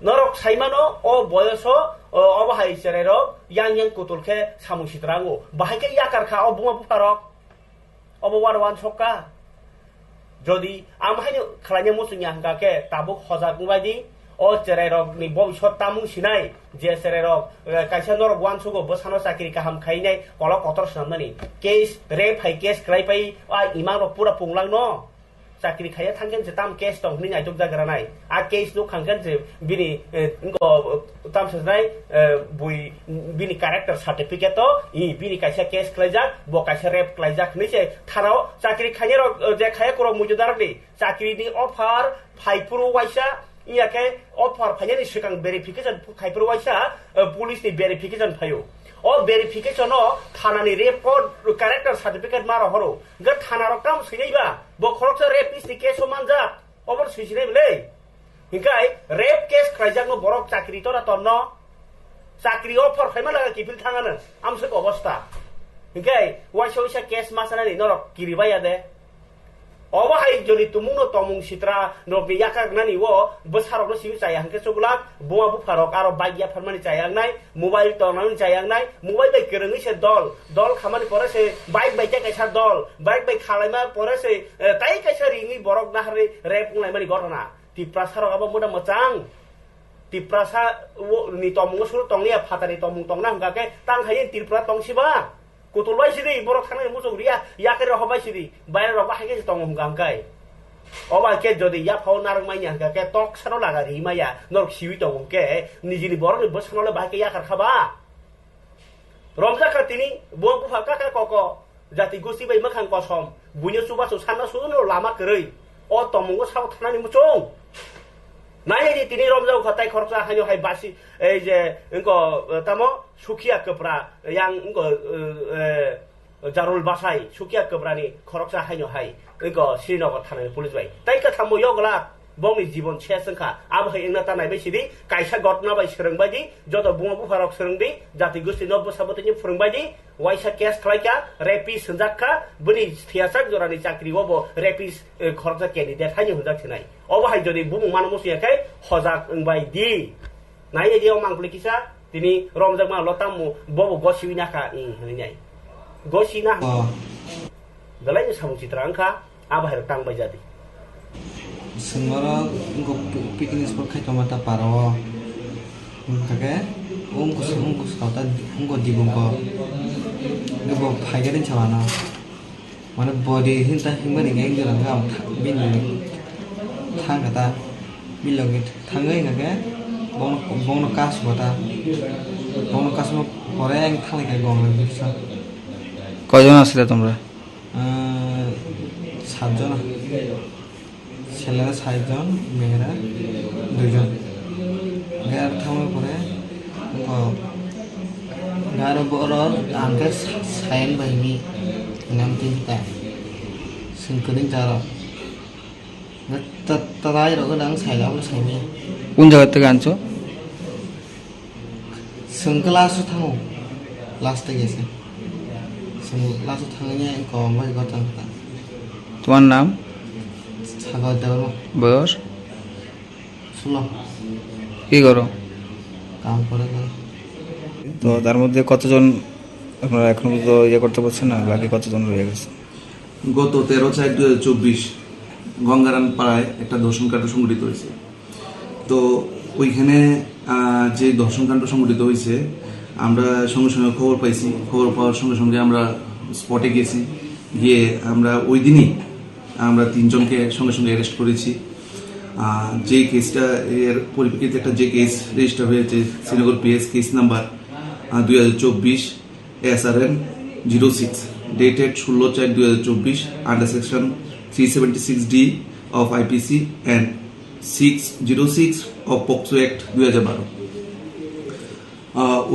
नरक साइमानो ओ बयसो अबहाय सेरेरक yang कुतुलखे सामुसिद्रांगो बाहायके याकारखा ओ बुमा बुफारक अबो वारवान सकका जदि आमहायनो खलायनो मुजुया हंगाके ताबुक हजाकबायदि ओ सेरेरक नि भबिष्यत तामुं सिनाय जे सेरेरक कायसा नरक वान सुगो बसानो साकरि काहाम खायनाय कल कतर सनामनानि केस रेप हाय केस क्राइपाय आ इमारो पूरा पुंलांनो साकरि खाया थांगोन जे ताम केस दं नि आइदक जागरानाय आ केस नो खांगोन जे बिनि इंगो ताम सनाय बुइ बिनि कैरेक्टर सर्टिफिकेट इ बिनि कायसा केस क्लाइजाक बो कायसा रेप क्लाइजाक निसे थाराव साकरि खाया जे खाया कर मुजुदारनि साकरिनि अफार फाइपुरु वाइसा इयाके अफार फायनि सिगां भेरिफिकेशन खाइपुरु वाइसा पुलिसनि भेरिफिकेशन फायो ओ भेरिफिकेशन थानानि रेकर्ड कैरेक्टर सर्टिफिकेट मारा हरो ग थाना रकम सिनैबा बो खरकस रेपिस्टनि केस मानजा अबर सिसिनैबले हिंकाय रेप केस खायजानो बरक चाकरि तरा तन्न चाकरि अफार फायमा लागा किफिल थाङानो आमसो अवस्था हिंकाय वाइसा केस मासानानि नरक किरिबाया दे Obahai joni tumungno tomung sitra no biyaka nani wo besarok no siwi sayang ke sebelah bunga bu farok aro bagya farmani sayang nai mobile tonani sayang nai mobile bai kerengi se dol khamani pore se bike bai kaisa dol bike bai khalaima pore se tai kaisa ringi borok nahre repung lai mani gotona tipra sarok aba muda mocang tipra sa ni tomung suru tongnia phatani tomung tongna hangke tang hayin tipra tong siba Kutulai sini, borok tangan musuh dia, ya kira hobai sini, bayar roba hanya setongong gangkai. Oba ke jadi ya kau narang mainnya, ke tok sana laga rima ya, norok siwi tongong ke, ni jadi borok ni bos sana lah bahaya ya kerkhaba. Romza katini, buang buah kakak koko, jati gusti bayi makan kosong, bunyi subah susana suno lama kerei, oh tongong sawo tangan ni musuh. Naya di tini Romza ukatai korsa hanya hai basi, je engko tamo sukia kepra yang engko jarul basai sukia kepra ni korsa hanya hai engko Srinagar tanah polis bai. Tai ka tamo yogla bongi jibon chesengka ab hai engna tanai bai sidi kaisa gotna bai sereng baji joto bunga bu farok sereng di jati gusti nobo sabotnya sereng baji waisa kes klaika repis senjaka beni thiasak jorani chakri wobo repis korsa candidate hanya hunjak thinai. Obahai jadi bumung mana musuh ya kai hojak engbai di. Naya dia omang beli kisah tini Romzak mah lotamu bobo gosi winaka ini nyai. Gosi nah. Dalai samu citra angka abah tang bajadi. Semua engkau piknik sport kai tomata paro. Kakek, ungkus kau tadi engkau di bungko. Engkau pelajarin cawana. Mana body hinta himba ni geng jalan kau bin thang kata bilang gitu thangai nggak bong kas bota bong kas mau orang thang lagi gong lagi bisa কয়জন আসলে তোমরা 7 জন ছেলেরা 7 জন মেয়েরা 2 জন গার থামার পরে গার বড় আঙ্কেল সাইন বাহিনী নাম তিনটা সিনকলিং যারা তাই রকম সাইলাম সাইনি কোন জায়গা থেকে আনছো সংক্লাসে থামো লাস্টে গেছে সংক্লাসে থাঙ্গিয়ে কম ভাই কথা তোমার নাম সাগর দেবর বয়স 16 কি করো কাম করে তো তার মধ্যে কতজন আপনারা এখন তো ইয়ে করতে পারছেন না বাকি কতজন রয়ে গেছে গত 13/4/2024 গঙ্গারান পাড়ায় একটা দর্শনকাণ্ড সংঘটিত হয়েছে তো ওইখানে যে দর্শনকাণ্ড সংঘটিত হয়েছে আমরা সঙ্গে সঙ্গে খবর পাইছি খবর পাওয়ার সঙ্গে সঙ্গে আমরা স্পটে গেছি গিয়ে আমরা ওই দিনই আমরা 3 জনকে সঙ্গে সঙ্গে অ্যারেস্ট করেছি যে কেসটা এর পরিপ্রেক্ষিতে একটা যে কেস রেজিস্টার হয়েছে Srinagar PS case number 2024 SRN 06 dated 16/4/2024 under section 376D of IPC and 606 of POCSO Act 2012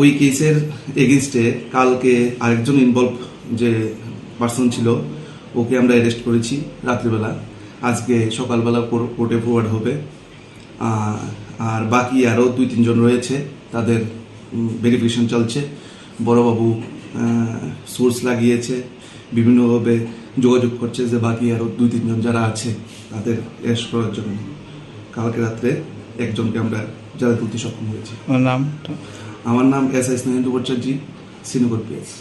ওই কেসের এগেইনস্টে কালকে আরেকজন ইনভলভ যে পার্সন ছিল ওকে আমরা অ্যারেস্ট করেছি রাত্রিবেলা আজকে সকালবেলা কোর্টে ফরওয়ার্ড হবে আর বাকি আরও 2-3 জন রয়েছে তাদের ভেরিফিকেশন চলছে বড়বাবু সোর্স লাগিয়েছে বিভিন্নভাবে যোগাযোগ করছে যে বাকি আরও 2-3 জন যারা আছে তাদের অ্যারেস্ট করার জন্য কালকে রাত্রে একজনকে আমরা জালে তুলতে সক্ষম হয়েছি আমার নাম SI স্নেহেন্দু ভট্টাচার্য শ্রীনগর পিএস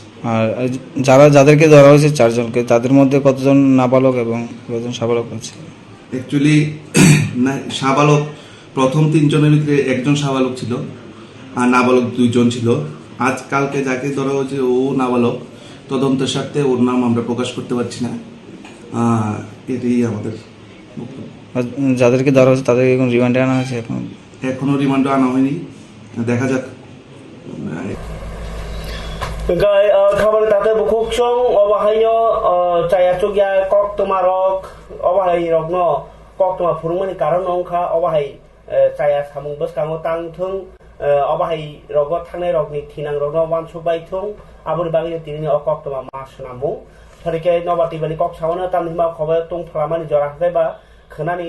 আর যাদেরকে ধরা হয়েছে 4 জনকে তাদের মধ্যে কতজন নাবালক এবং কতজন সাবালক আছে অ্যাকচুয়ালি সাবালক প্রথম 3 জনের ভিতরে একজন সাবালক ছিল আর নাবালক 2 জন ছিল আজ কালকে যাকে ধরা হয়েছে ও নাবালক তদন্তের স্বার্থে ওর নাম আমরা প্রকাশ করতে পারছি না এটাই আমাদের যাদেরকে ধরা হয়েছে তাদেরকে এখন রিমান্ডে আনা হয়েছে এখনো রিমান্ডে আনা হয়নি দেখা যাক Gai kabar tate bukuk song obahayo caya cugya kok tumarok obahai rokno kok tuma furungmani karon nongka obahai caya samung bus kango tang thung obahai rogo thangnai rokni thinang rokno wansu bai thung aburi bagi tirini okok tuma mas namung tharike nobati bani kok sawana tamhima khobe tung phlamani jorah ba khnani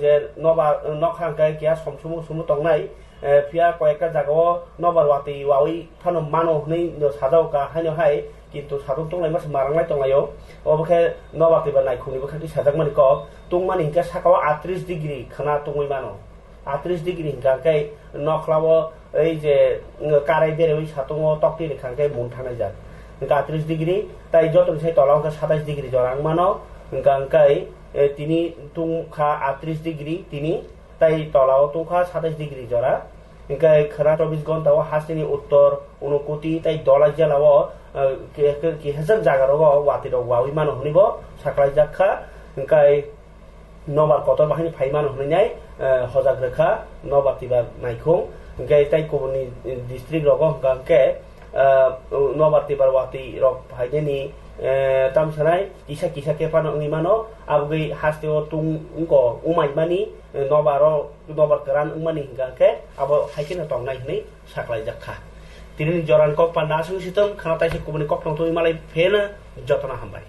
je noba nokhangkai kia somsumu sumu tongnai পিয়া কয়েকটা জায়গাও নবারওয়াতি Y Fanon মানো হই সাজাওকা হাইনো high কিন্তু সাধু তংলাই মাস মারাंलाय तंलायो अबखे नबाति बा नायखुनि बखाति साजाकमानि कक तंमानि हिंका साकाव 38 degree खाना तंगै मानो 38 डिग्री हिंका कै नखलावो এই যে কারাই বেরে ওই সাতঙ্গ তকটি রেখাঙ্কাই মন থানায় যাক 38 ডিগ্রি তাই যত সেই তলাঙ্কা 27 ডিগ্রি জরাং মানো গাঙ্কাই তিনি তুংখা 38 ডিগ্রি তিনি তাই তলাও তুংখা 27 ডিগ্রি জরা ইনকাই খরা 24 ঘন্টাও হাসিনি উত্তর 29 তাই দলাই জেলাও কি হাজার জায়গারও ওয়াতির ওয়াই মানো হনিব সাকলাই জাখা ইনকাই নবার কত বাহিনী ফাই মানো হনিনাই হজাক রেখা নবাতিবার নাইখুং ইনকাই তাই কুবনি ডিস্ট্রিক্ট রগ গাंके नबाति बारवाति रक फाइदेनि तामसानाय किसा किसा केपानो इमानो आबगै हास्तेओ तुं उंको उमाइमानि नबारो नबार करान उमानि गांके आबो हाइकेना तंनाय हनै साकलाय जाखा तिनि जरान कक पान्दा सुसितम खाना ताइसे कुबनि कक नंतो इमालाय फेन जतना हामबाय।